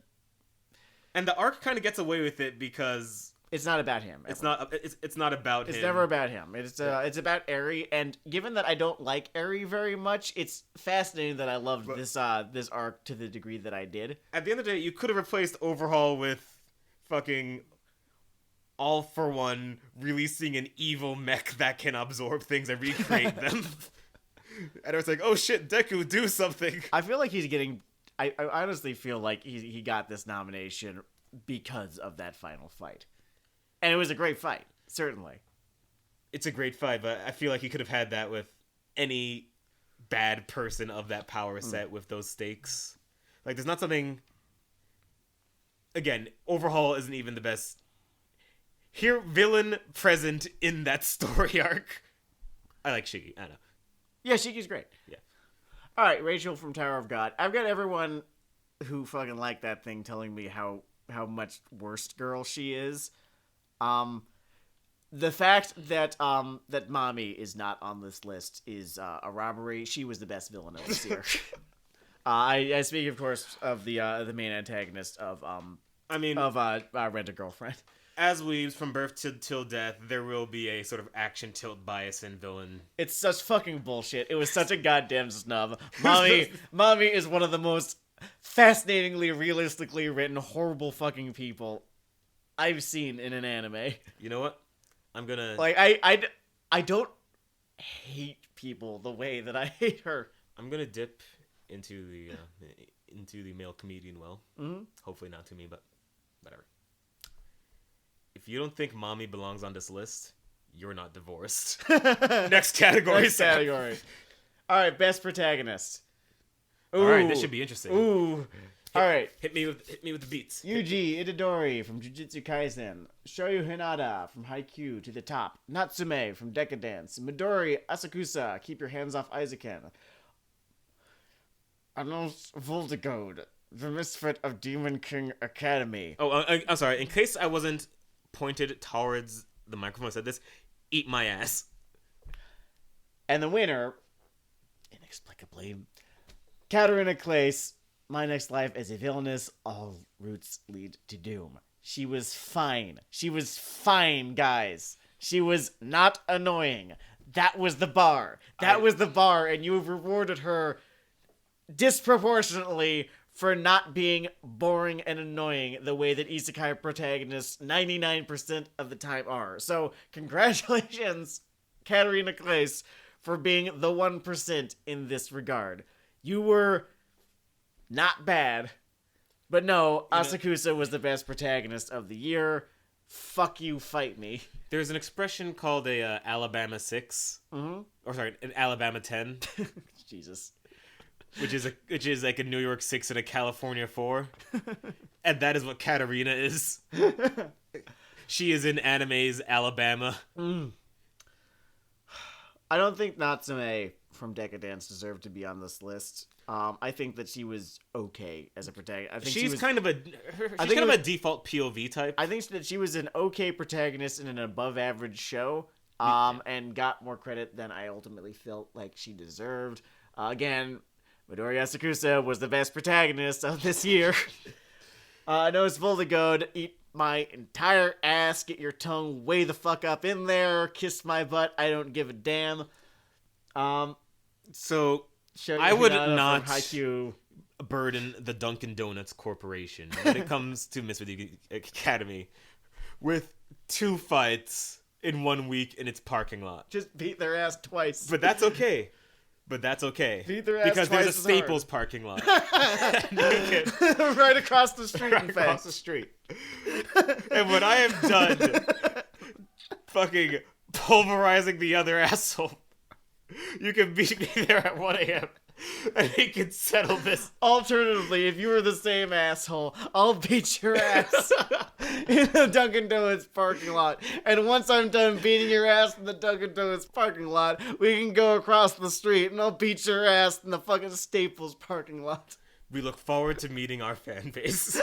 And the arc kind of gets away with it because... It's not about him. It's not about him. It's never about him. It's about Eri, and given that I don't like Eri very much, it's fascinating that I loved this arc to the degree that I did. At the end of the day, you could have replaced Overhaul with fucking All For One releasing an evil mech that can absorb things and recreate them. And I was like, oh shit, Deku, do something. I feel like he's getting... I honestly feel like he got this nomination because of that final fight. And it was a great fight, certainly. It's a great fight, but I feel like he could have had that with any bad person of that power set with those stakes. Like, there's not something... Again, Overhaul isn't even the best... Here, villain present in that story arc. I like Shiggy, I know. Yeah, Shigi's great. Yeah. Alright, Rachel from Tower of God. I've got everyone who fucking liked that thing telling me how much worst girl she is. The fact that that Mommy is not on this list is a robbery. She was the best villain of this year. I speak, of course, of the main antagonist of Rent-A-Girlfriend. As we, from birth till death, there will be a sort of action tilt bias in villain. It's such fucking bullshit. It was such a goddamn snub. Mommy is one of the most fascinatingly, realistically written, horrible fucking people I've seen in an anime. You know what? I'm gonna... Like, I don't hate people the way that I hate her. I'm gonna dip into the male comedian well. Mm-hmm. Hopefully not to me, but whatever. If you don't think Mommy belongs on this list, you're not divorced. Next category. Next category. All right, best protagonist. Ooh. All right, this should be interesting. Ooh. All right. Hit me with the beats. Yuji Itadori from Jujutsu Kaisen. Shoyu Hinata from Haikyuu to the top. Natsume from Decadence. Midori Asakusa, Keep Your Hands Off Isaacen. Anos Voltigode the misfit of Demon King Academy. Oh, I'm sorry. In case I wasn't pointed towards the microphone, I said this. Eat my ass. And the winner, inexplicably, Katarina Claes, My Next Life as a Villainess, All Routes Lead to Doom. She was fine. She was fine, guys. She was not annoying. That was the bar. That was the bar, and you have rewarded her disproportionately for not being boring and annoying the way that isekai protagonists 99% of the time are. So, congratulations, Katarina Claes, for being the 1% in this regard. You were not bad, but no, Asakusa was the best protagonist of the year. Fuck you, fight me. There's an expression called a Alabama 6. Mm-hmm. Or sorry, an Alabama 10. Jesus. Which is like a New York 6 and a California 4. And that is what Katarina is. She is in anime's Alabama. I don't think Natsume from Decadence deserved to be on this list. I think that she was okay as a protagonist. I think she's kind of a default POV type. I think that she was an okay protagonist in an above average show, and got more credit than I ultimately felt like she deserved. Again, Midori Asakusa was the best protagonist of this year. Nose full to goad, eat my entire ass, get your tongue way the fuck up in there, kiss my butt, I don't give a damn. So I would not burden the Dunkin' Donuts Corporation when it comes to Miss Academy with 2 fights in 1 week in its parking lot. Just beat their ass twice. But that's okay. Beat their ass because there's a Staples parking lot. Right across the street. Across the street. And when I am done fucking pulverizing the other asshole, you can meet me there at 1 a.m. and we can settle this. Alternatively, if you were the same asshole, I'll beat your ass in the Dunkin' Donuts parking lot. And once I'm done beating your ass in the Dunkin' Donuts parking lot, we can go across the street and I'll beat your ass in the fucking Staples parking lot. We look forward to meeting our fan base.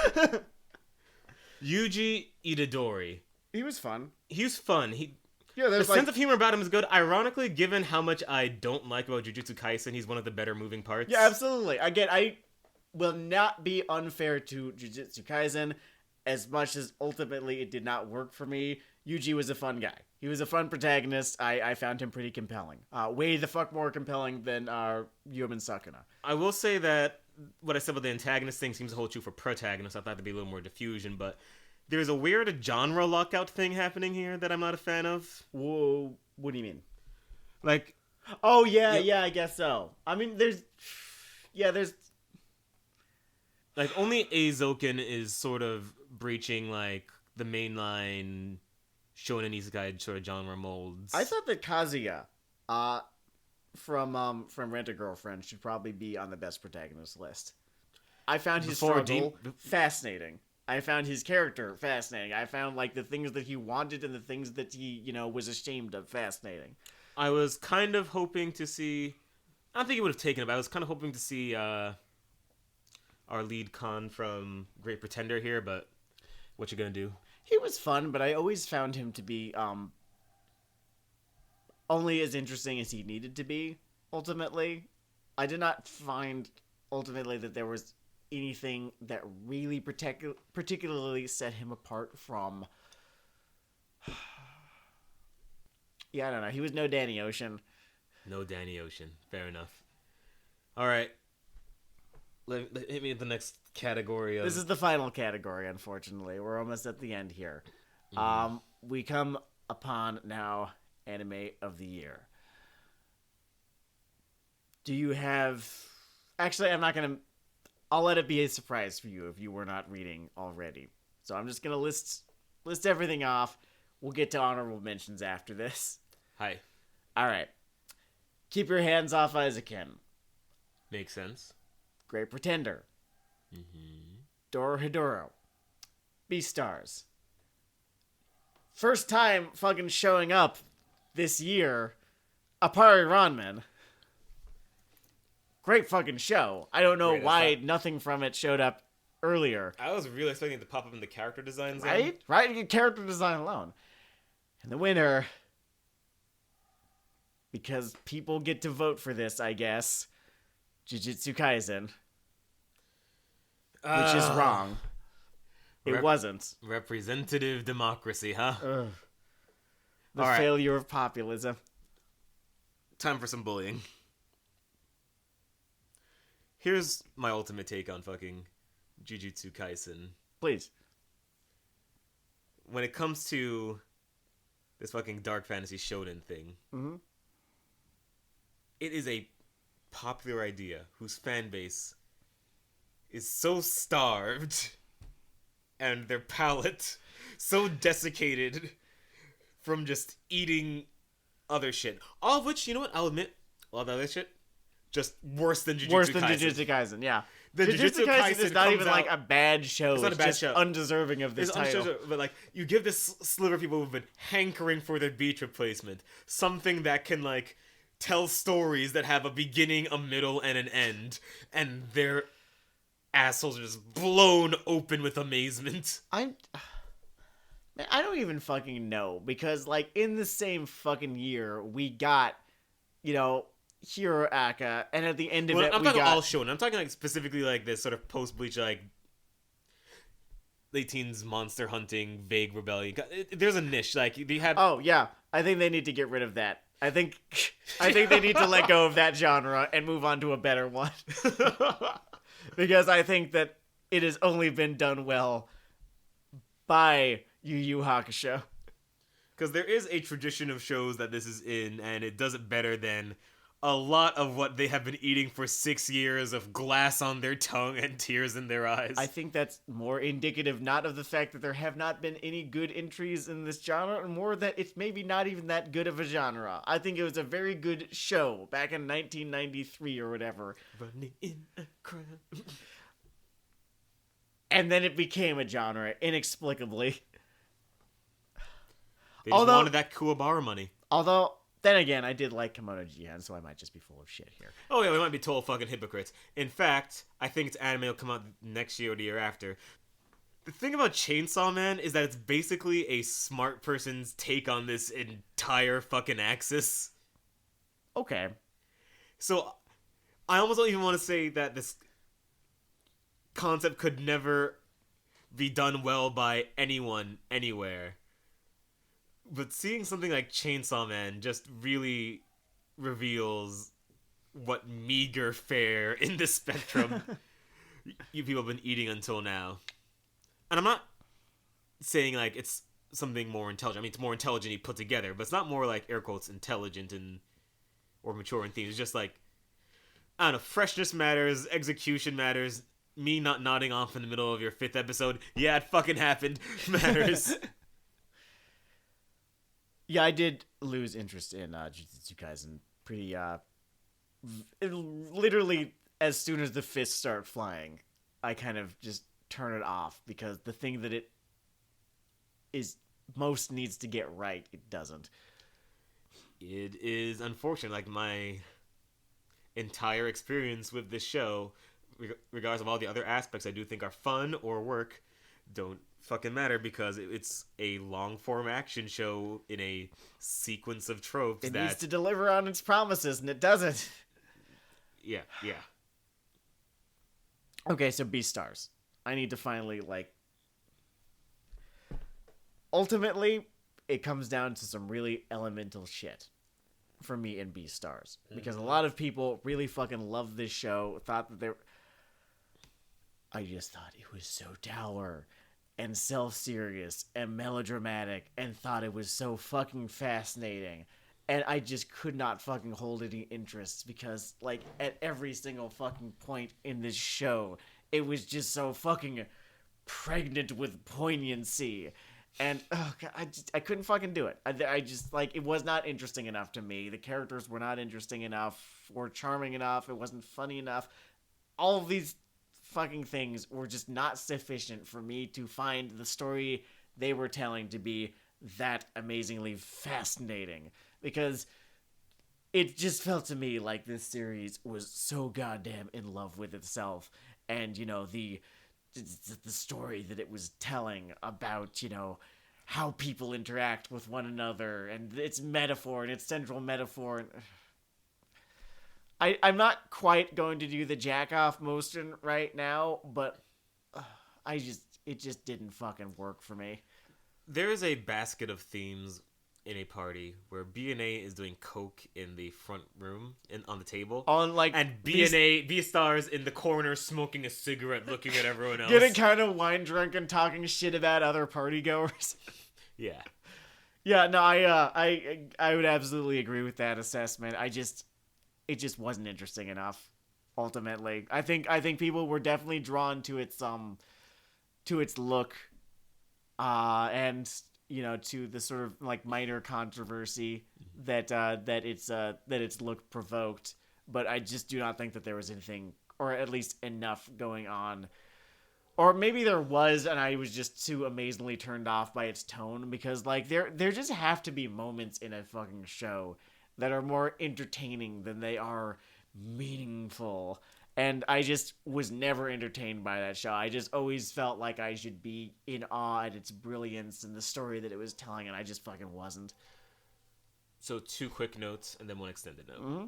Yuji Itadori. He was fun. The sense of humor about him is good. Ironically, given how much I don't like about Jujutsu Kaisen, he's one of the better moving parts. Yeah, absolutely. Again, I will not be unfair to Jujutsu Kaisen as much as ultimately it did not work for me. Yuji was a fun guy. He was a fun protagonist. I found him pretty compelling. Way the fuck more compelling than Yuman Sakuna. I will say that what I said about the antagonist thing seems to hold true for protagonists. I thought there'd be a little more diffusion, but there's a weird genre lockout thing happening here that I'm not a fan of. Whoa, what do you mean? Like, oh yeah, I guess so. I mean, there's like only Eizouken is sort of breaching like the mainline shonen isekai sort of genre molds. I thought that Kazuya, from Rent-A-Girlfriend should probably be on the best protagonist list. I found his struggle fascinating. I found his character fascinating. I found like the things that he wanted and the things that he, was ashamed of fascinating. I was kind of hoping to see, I don't think he would have taken it, but I was kind of hoping to see our lead con from Great Pretender here, but what you gonna do? He was fun, but I always found him to be only as interesting as he needed to be, ultimately. I did not find, ultimately, that there was anything that really particularly set him apart from... Yeah, I don't know. He was no Danny Ocean. No Danny Ocean. Fair enough. All right. Hit me with the next category. This is the final category, unfortunately. We're almost at the end here. We come upon now Anime of the Year. Do you have... Actually, I'm not going to... I'll let it be a surprise for you if you were not reading already. So I'm just going to list everything off. We'll get to honorable mentions after this. Hi. All right. Keep Your Hands Off Isaacin. Makes sense. Great Pretender. Dorohedoro. Beastars. First time fucking showing up this year, Appare Ranman. great fucking show. I don't know Great, why nothing from it showed up earlier. I was really expecting it to pop up in the character designs. Right? Right? Your character design alone. And the winner, because people get to vote for this, I guess, Jujutsu Kaisen. Which is wrong. It wasn't. Representative democracy, huh? The failure of populism. Time for some bullying. Here's my ultimate take on fucking Jujutsu Kaisen. Please. When it comes to this fucking dark fantasy shonen thing, it is a popular idea whose fan base is so starved and their palate so desiccated from just eating other shit. All of which, you know what, I'll admit, all the other shit, just worse than Jujutsu Kaisen. Jujutsu Kaisen, yeah. The Jujutsu Kaisen is not even like a bad show. It's not a bad just show. Undeserving of this title. But like, you give this sliver of people who've been hankering for their beach replacement something that can like tell stories that have a beginning, a middle, and an end, and their assholes are just blown open with amazement. Man, I don't even fucking know, because like in the same fucking year we got, you know, Hero Aka, and at the end of it I'm we talking got all shonen. I'm talking like specifically like this sort of post-Bleach, like late teens monster hunting, vague rebellion. There's a niche like they had. Oh yeah, I think they need to get rid of that. I think they need to let go of that genre and move on to a better one. Because I think that it has only been done well by Yu Yu Hakusho. Because there is a tradition of shows that this is in, and it does it better than a lot of what they have been eating for 6 years of glass on their tongue and tears in their eyes. I think that's more indicative not of the fact that there have not been any good entries in this genre, and more that it's maybe not even that good of a genre. I think it was a very good show back in 1993 or whatever. Running in a crowd. And then it became a genre, inexplicably. They just wanted that Kuwabara money. Although, then again, I did like Kimono Jihan, so I might just be full of shit here. Oh yeah, we might be total fucking hypocrites. In fact, I think its anime will come out next year or the year after. The thing about Chainsaw Man is that it's basically a smart person's take on this entire fucking axis. Okay. So, I almost don't even want to say that this concept could never be done well by anyone, anywhere. But seeing something like Chainsaw Man just really reveals what meager fare in the spectrum you people have been eating until now. And I'm not saying like it's something more intelligent. I mean, it's more intelligently put together, but it's not more like air quotes intelligent and or mature in themes. It's just like, I don't know, freshness matters, execution matters. Me not nodding off in the middle of your 5th episode, yeah, it fucking happened, matters. Yeah, I did lose interest in Jujutsu Kaisen pretty, literally as soon as the fists start flying, I kind of just turn it off, because the thing that it is most needs to get right, it doesn't. It is unfortunate, like my entire experience with this show, regardless of all the other aspects I do think are fun or work, don't fucking matter, because it's a long-form action show in a sequence of tropes it that needs to deliver on its promises, and it doesn't. Yeah. Okay, so Beastars. I need to finally, like... Ultimately, it comes down to some really elemental shit for me in Beastars. Because a lot of people really fucking love this show, thought that they were... I just thought it was so dour and self-serious and melodramatic, and thought it was so fucking fascinating. And I just could not fucking hold any interest, because, like, at every single fucking point in this show, it was just so fucking pregnant with poignancy. And, oh God, I couldn't fucking do it. I just, like, it was not interesting enough to me. The characters were not interesting enough, or charming enough, it wasn't funny enough. All of these fucking things were just not sufficient for me to find the story they were telling to be that amazingly fascinating. Because it just felt to me like this series was so goddamn in love with itself, and the story that it was telling about how people interact with one another, and its metaphor and its central metaphor. And I'm not quite going to do the jack off motion right now, but it just didn't fucking work for me. There is a basket of themes in a party where B&A is doing coke in the front room on the table, and B stars in the corner smoking a cigarette, looking at everyone else, getting kind of wine drunk and talking shit about other party goers. Yeah. Yeah, no, I would absolutely agree with that assessment. It just wasn't interesting enough. Ultimately, I think people were definitely drawn to its look, and to the sort of like minor controversy that its look provoked. But I just do not think that there was anything, or at least enough, going on. Or maybe there was, and I was just too amazingly turned off by its tone, because like there just have to be moments in a fucking show that are more entertaining than they are meaningful. And I just was never entertained by that show. I just always felt like I should be in awe at its brilliance and the story that it was telling, and I just fucking wasn't. So 2 quick notes and then 1 extended note. Mm-hmm.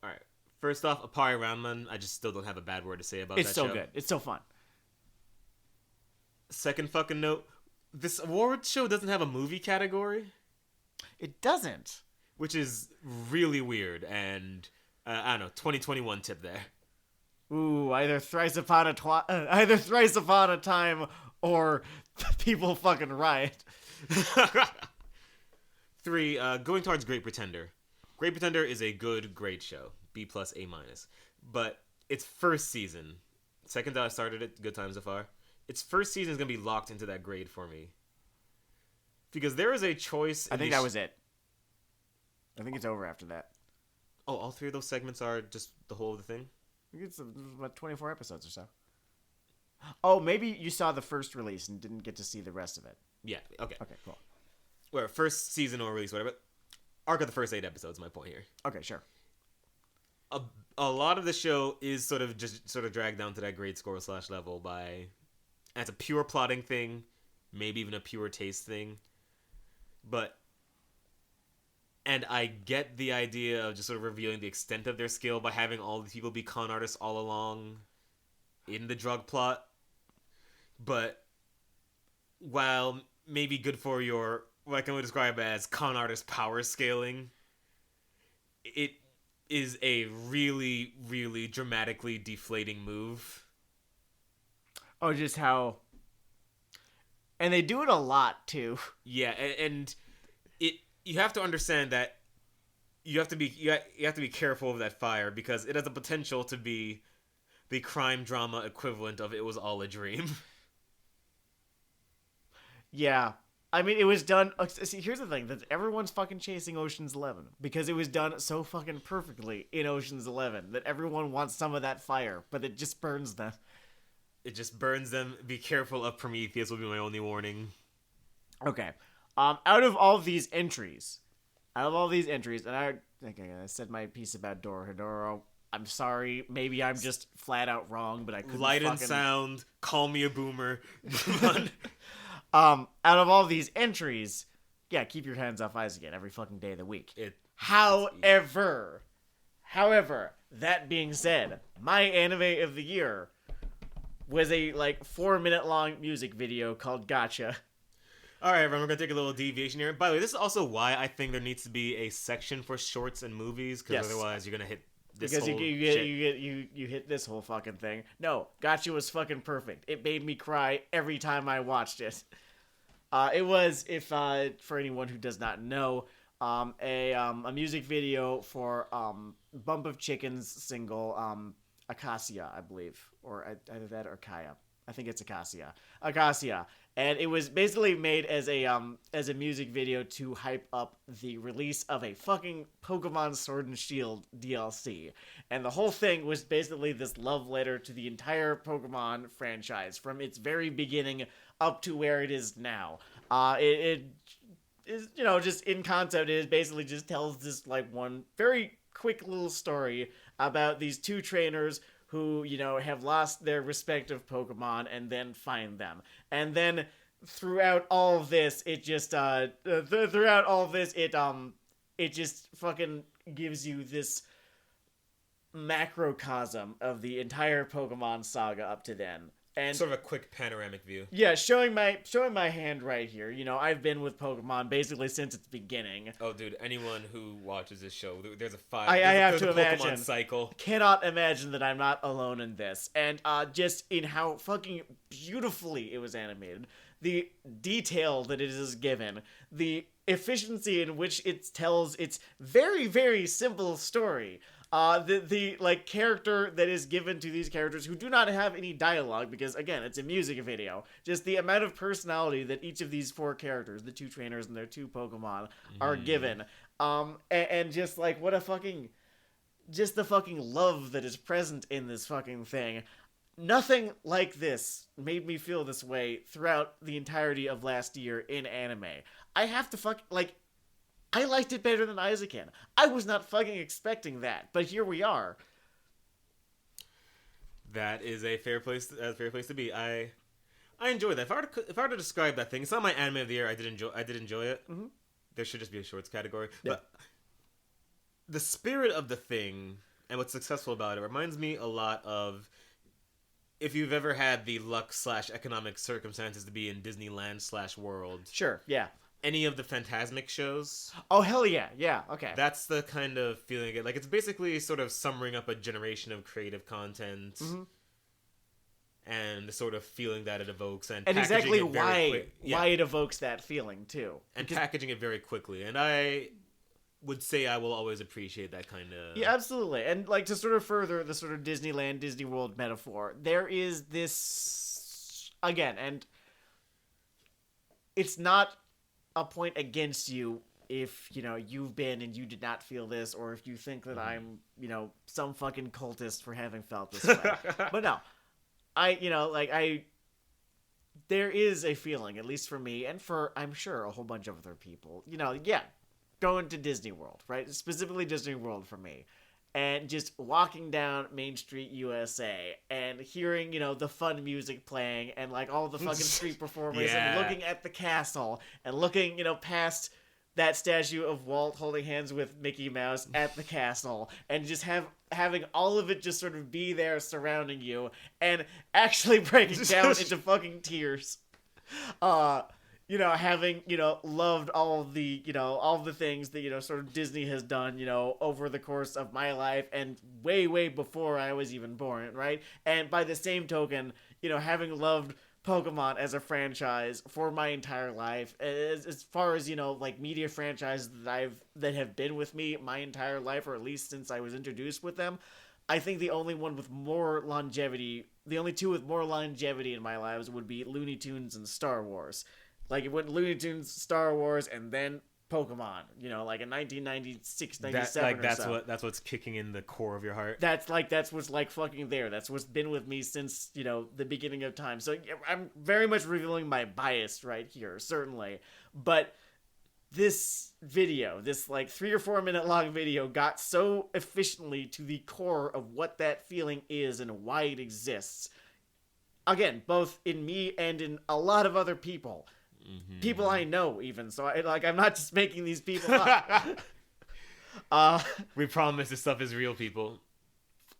All right. First off, Apari Ranman, I just still don't have a bad word to say about that show. It's so good. It's so fun. Second fucking note, this award show doesn't have a movie category. It doesn't. Which is really weird, and I don't know, 2021 tip there. Ooh, either thrice upon a time, or people fucking riot. 3, going towards Great Pretender. Great Pretender is a great show. B+, A-. But its first season, second that I started it, good time so far, its first season is going to be locked into that grade for me. Because there is a choice... I think that was it. I think it's over after that. Oh, all 3 of those segments are just the whole of the thing? I think it's about 24 episodes or so. Oh, maybe you saw the first release and didn't get to see the rest of it. Yeah, okay. Okay, cool. Well, first season or release, whatever. Arc of the first 8 episodes, my point here. Okay, sure. A lot of the show is sort of dragged down to that grade score / level by... It's a pure plotting thing, maybe even a pure taste thing. And I get the idea of just sort of revealing the extent of their skill by having all the people be con artists all along in the drug plot. But while maybe good for your, what I can describe as con artist power scaling, it is a really, really dramatically deflating move. Oh, just how... And they do it a lot, too. Yeah, and you have to understand that you have to be careful of that fire, because it has the potential to be the crime drama equivalent of It Was All a Dream. Yeah. I mean, it was done... See, here's the thing. That everyone's fucking chasing Ocean's 11. Because it was done so fucking perfectly in Ocean's 11 that everyone wants some of that fire, but it just burns them. It just burns them. Be careful of Prometheus will be my only warning. Okay. Out of all these entries, and I said my piece about Dorohedoro. I'm sorry. Maybe I'm just flat out wrong, but I couldn't Light and sound. Call me a boomer. Out of all these entries, yeah, keep your hands off eyes again every fucking day of the week. However, that being said, my anime of the year was a 4-minute long music video called Gotcha. All right, everyone, we're going to take a little deviation here. By the way, this is also why I think there needs to be a section for shorts and movies, because otherwise you're going to hit this whole shit. You hit this whole fucking thing. No, Gotcha was fucking perfect. It made me cry every time I watched it. It was, for anyone who does not know, a music video for Bump of Chicken's single, Acacia, I believe. Or either that or Kaya. I think it's Acacia. And it was basically made as a music video to hype up the release of a fucking Pokemon Sword and Shield DLC. And the whole thing was basically this love letter to the entire Pokemon franchise from its very beginning up to where it is now. It is, just in concept, it basically just tells this like one very quick little story about these two trainers who, have lost their respective Pokemon and then find them. And then throughout all of this, it just it just fucking gives you this macrocosm of the entire Pokemon saga up to then. And sort of a quick panoramic view. yeah, showing my hand right here. I've been with Pokemon basically since its beginning. Oh, dude, anyone who watches this show, there's a I have to Pokemon imagine. cycle. Cannot imagine that I'm not alone in this. And just in how fucking beautifully it was animated, the detail that it is given, the efficiency in which it tells its very, very simple story. The like character that is given to these characters who do not have any dialogue because again it's a music video. Just the amount of personality that each of these four characters, the two trainers and their two Pokemon, are given. And just like what a fucking, just the fucking love that is present in this fucking thing. Nothing like this made me feel this way throughout the entirety of last year in anime. I have to I liked it better than Isaacan. I was not fucking expecting that, but here we are. That is a fair place to be. I enjoy that. If I were to describe that thing, it's not my anime of the year. I did enjoy it. Mm-hmm. There should just be a shorts category. Yeah. But the spirit of the thing and what's successful about it reminds me a lot of if you've ever had the luck / economic circumstances to be in Disneyland / World. Sure. Yeah. Any of the Fantasmic shows. Oh, hell yeah. Yeah, okay. That's the kind of feeling I get. Like, it's basically sort of summing up a generation of creative content. Mm-hmm. And the sort of feeling that it evokes. And exactly why it evokes that feeling, too. And packaging it very quickly. And I would say I will always appreciate that kind of... Yeah, absolutely. And, like, to sort of further the sort of Disneyland, Disney World metaphor, there is this... Again, and it's not a point against you if, you've been and you did not feel this, or if you think that I'm, some fucking cultist for having felt this way. But no, there is a feeling, at least for me, and for, I'm sure, a whole bunch of other people, going to Disney World, right? Specifically Disney World for me. And just walking down Main Street, USA, and hearing, the fun music playing, and, like, all the fucking street performers, and looking at the castle, and looking, past that statue of Walt holding hands with Mickey Mouse at the castle, and just having all of it just sort of be there surrounding you, and actually breaking down into fucking tears. Having, loved all the things that, sort of Disney has done, over the course of my life and way, way before I was even born, right? And by the same token, having loved Pokemon as a franchise for my entire life, as far as, like media franchises that have been with me my entire life, or at least since I was introduced with them, I think the only two with more longevity in my lives would be Looney Tunes and Star Wars. Like, it went Looney Tunes, Star Wars, and then Pokemon, like in 1996, 97 That's what's kicking in the core of your heart. That's what's, like, fucking there. That's what's been with me since, the beginning of time. So I'm very much revealing my bias right here, certainly. But this video, this, like, 3 or 4 minute long video got so efficiently to the core of what that feeling is and why it exists. Again, both in me and in a lot of other people. Mm-hmm. People I know, even. So, I'm not just making these people up. We promise this stuff is real, people.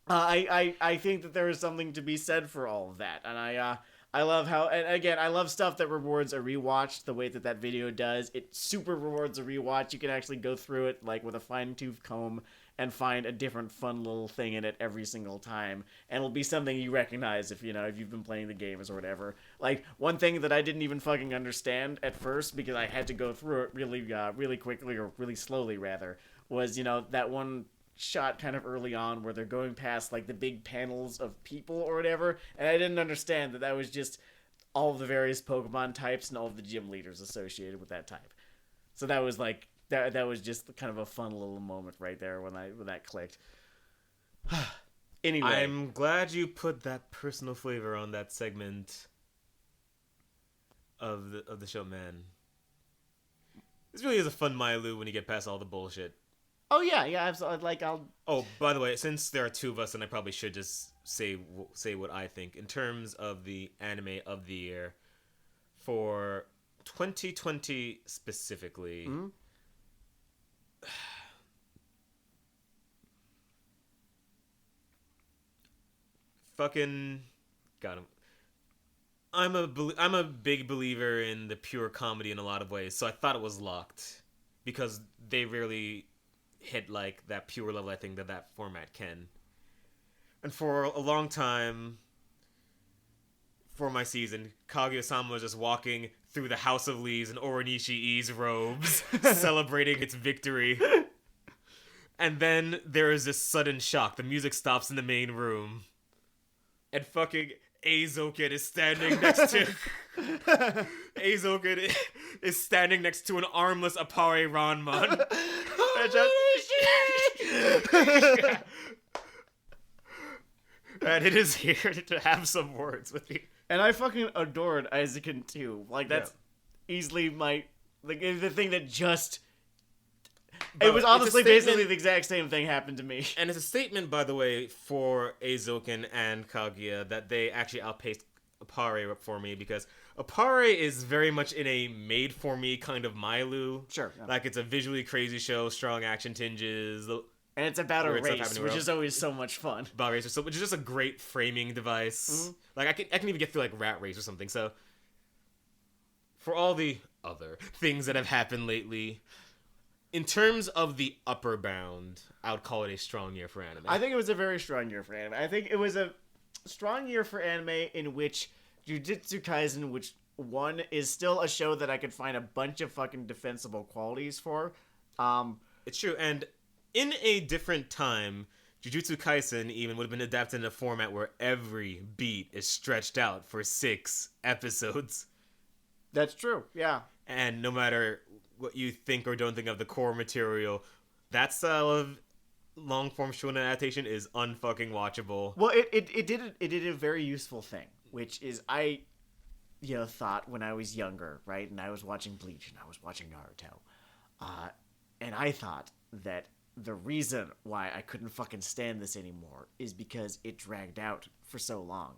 I think that there is something to be said for all of that. And I love how... And again, I love stuff that rewards a rewatch the way that video does. It super rewards a rewatch. You can actually go through it, like, with a fine-tooth comb and find a different fun little thing in it every single time. And it'll be something you recognize if you've been playing the games or whatever. Like, one thing that I didn't even fucking understand at first, because I had to go through it really quickly, or really slowly, rather, was, that one shot kind of early on where they're going past, like, the big panels of people or whatever, and I didn't understand that was just all of the various Pokemon types and all of the gym leaders associated with that type. So that was, like... That was just kind of a fun little moment right there when that clicked. Anyway, I'm glad you put that personal flavor on that segment of the show, man. This really is a fun Mailu when you get past all the bullshit. Oh yeah, absolutely. Like I'll. Oh, by the way, since there are two of us, and I probably should just say what I think in terms of the anime of the year for 2020 specifically. Mm-hmm. Fucking got him. I'm a big believer in the pure comedy in a lot of ways, so I thought it was locked because they really hit like that pure level I think that format can. And for a long time, for my season, Kaguya-sama was just walking through the House of Leaves in Oronishi's robes, celebrating its victory. And then there is this sudden shock. The music stops in the main room. And fucking Aizoken is standing next to... Aizoken is standing next to an armless Appare Ranman. And it is here to have some words with you. And I fucking adored Aizoken too. Like, that's easily my... Like, the thing that just... But it was honestly basically the exact same thing happened to me. And it's a statement, by the way, for Aizoken and Kaguya that they actually outpaced Appare for me, because Appare is very much in a made-for-me kind of Mailu. Sure. Yeah. Like, it's a visually crazy show, strong action tinges. And it's about a race, which is always so much fun. About race, which is just a great framing device. Mm-hmm. Like, I can even get through, like, Rat Race or something. So, for all the other things that have happened lately... In terms of the upper bound, I would call it a strong year for anime. I think it was a very strong year for anime. I think it was a strong year for anime in which Jujutsu Kaisen, which one is still a show that I could find a bunch of fucking defensible qualities for. It's true, and in a different time, Jujutsu Kaisen even would have been adapted in a format where every beat is stretched out for 6 episodes. That's true, yeah. And no matter what you think or don't think of the core material, that style of long form shonen adaptation is unfucking watchable. Well, it did a very useful thing, which is I thought when I was younger, right, and I was watching Bleach and I was watching Naruto, and I thought that the reason why I couldn't fucking stand this anymore is because it dragged out for so long.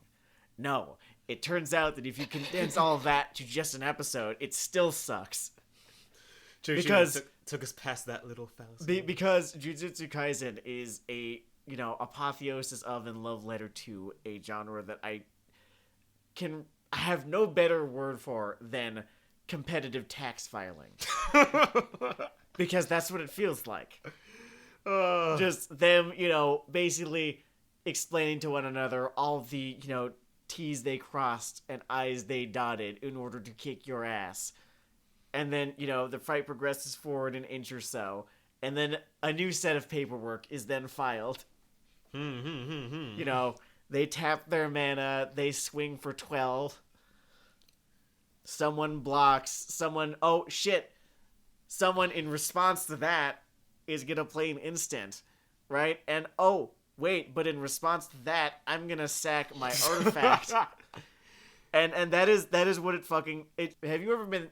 No, it turns out that if you condense all of that to just an episode, it still sucks. Because took us past that little fallacy. Because Jujutsu Kaisen is a apotheosis of and love letter to a genre that I have no better word for than competitive tax filing. Because that's what it feels like. Just them, basically explaining to one another all the T's they crossed and I's they dotted in order to kick your ass. And then, the fight progresses forward an inch or so. And then a new set of paperwork is then filed. They tap their mana. They swing for 12. Someone blocks. Oh, shit. Someone in response to that is going to play an instant. Right? And, oh, wait. But in response to that, I'm going to sack my artifact. and that is what it fucking... Have you ever been...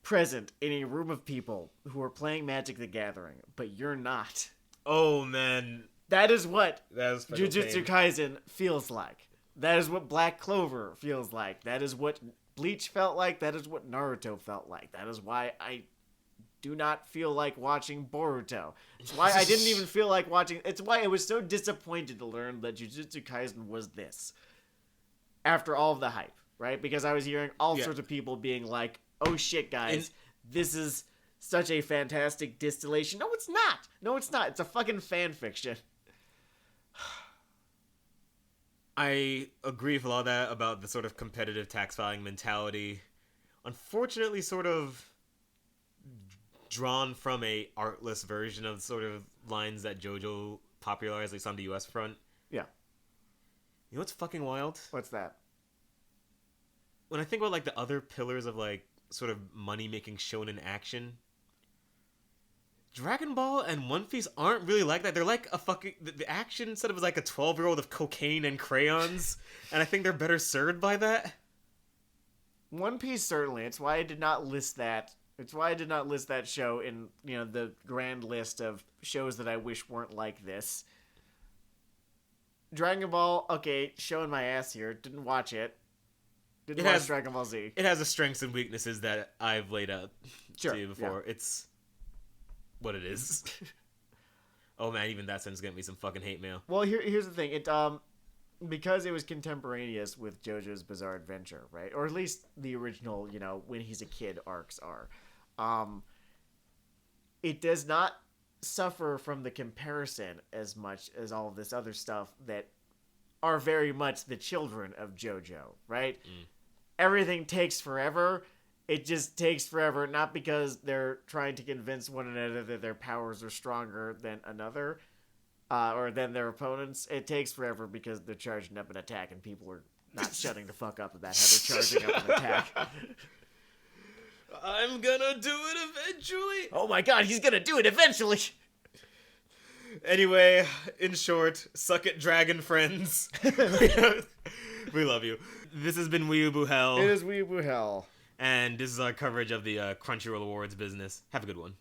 present in a room of people who are playing Magic the Gathering, but you're not? Oh, man. That is what Jujutsu Kaisen feels like. That is what Black Clover feels like. That is what Bleach felt like. That is what Naruto felt like. That is why I do not feel like watching Boruto. It's why I didn't even feel like watching... It's why I was so disappointed to learn that Jujutsu Kaisen was this. After all of the hype, right? Because I was hearing all sorts of people being like, oh shit, guys, this is such a fantastic distillation. No, it's not. It's a fucking fan fiction. I agree with a lot of that about the sort of competitive tax filing mentality. Unfortunately, sort of drawn from a artless version of sort of lines that JoJo popularized, at least on the US front. Yeah. You know what's fucking wild? What's that? When I think about, like, the other pillars of, like, sort of money-making shonen action, Dragon Ball and One Piece aren't really like that. They're like a fucking... The action instead of like a 12-year-old of cocaine and crayons, and I think they're better served by that. One Piece, certainly. It's why I did not list that It's why I did not list that show in, the grand list of shows that I wish weren't like this. Dragon Ball, okay, showing my ass here. Didn't watch it. Didn't watch Dragon Ball Z. It has the strengths and weaknesses that I've laid out to you before. Yeah. It's what it is. Oh man, even that sentence got me some fucking hate mail. Well, here's the thing. It because it was contemporaneous with JoJo's Bizarre Adventure, right? Or at least the original, when he's a kid arcs are. It does not suffer from the comparison as much as all of this other stuff that are very much the children of JoJo, right? Everything takes forever. It just takes forever, not because they're trying to convince one another that their powers are stronger than another, or than their opponents. It takes forever because they're charging up an attack and people are not shutting the fuck up about how they're charging up an attack. I'm gonna do it eventually. Oh my god, he's gonna do it eventually. Anyway, in short, suck it, dragon friends. We love you. This has been Weeaboo Hell. It is Weeaboo Hell. And this is our coverage of the Crunchyroll Awards business. Have a good one.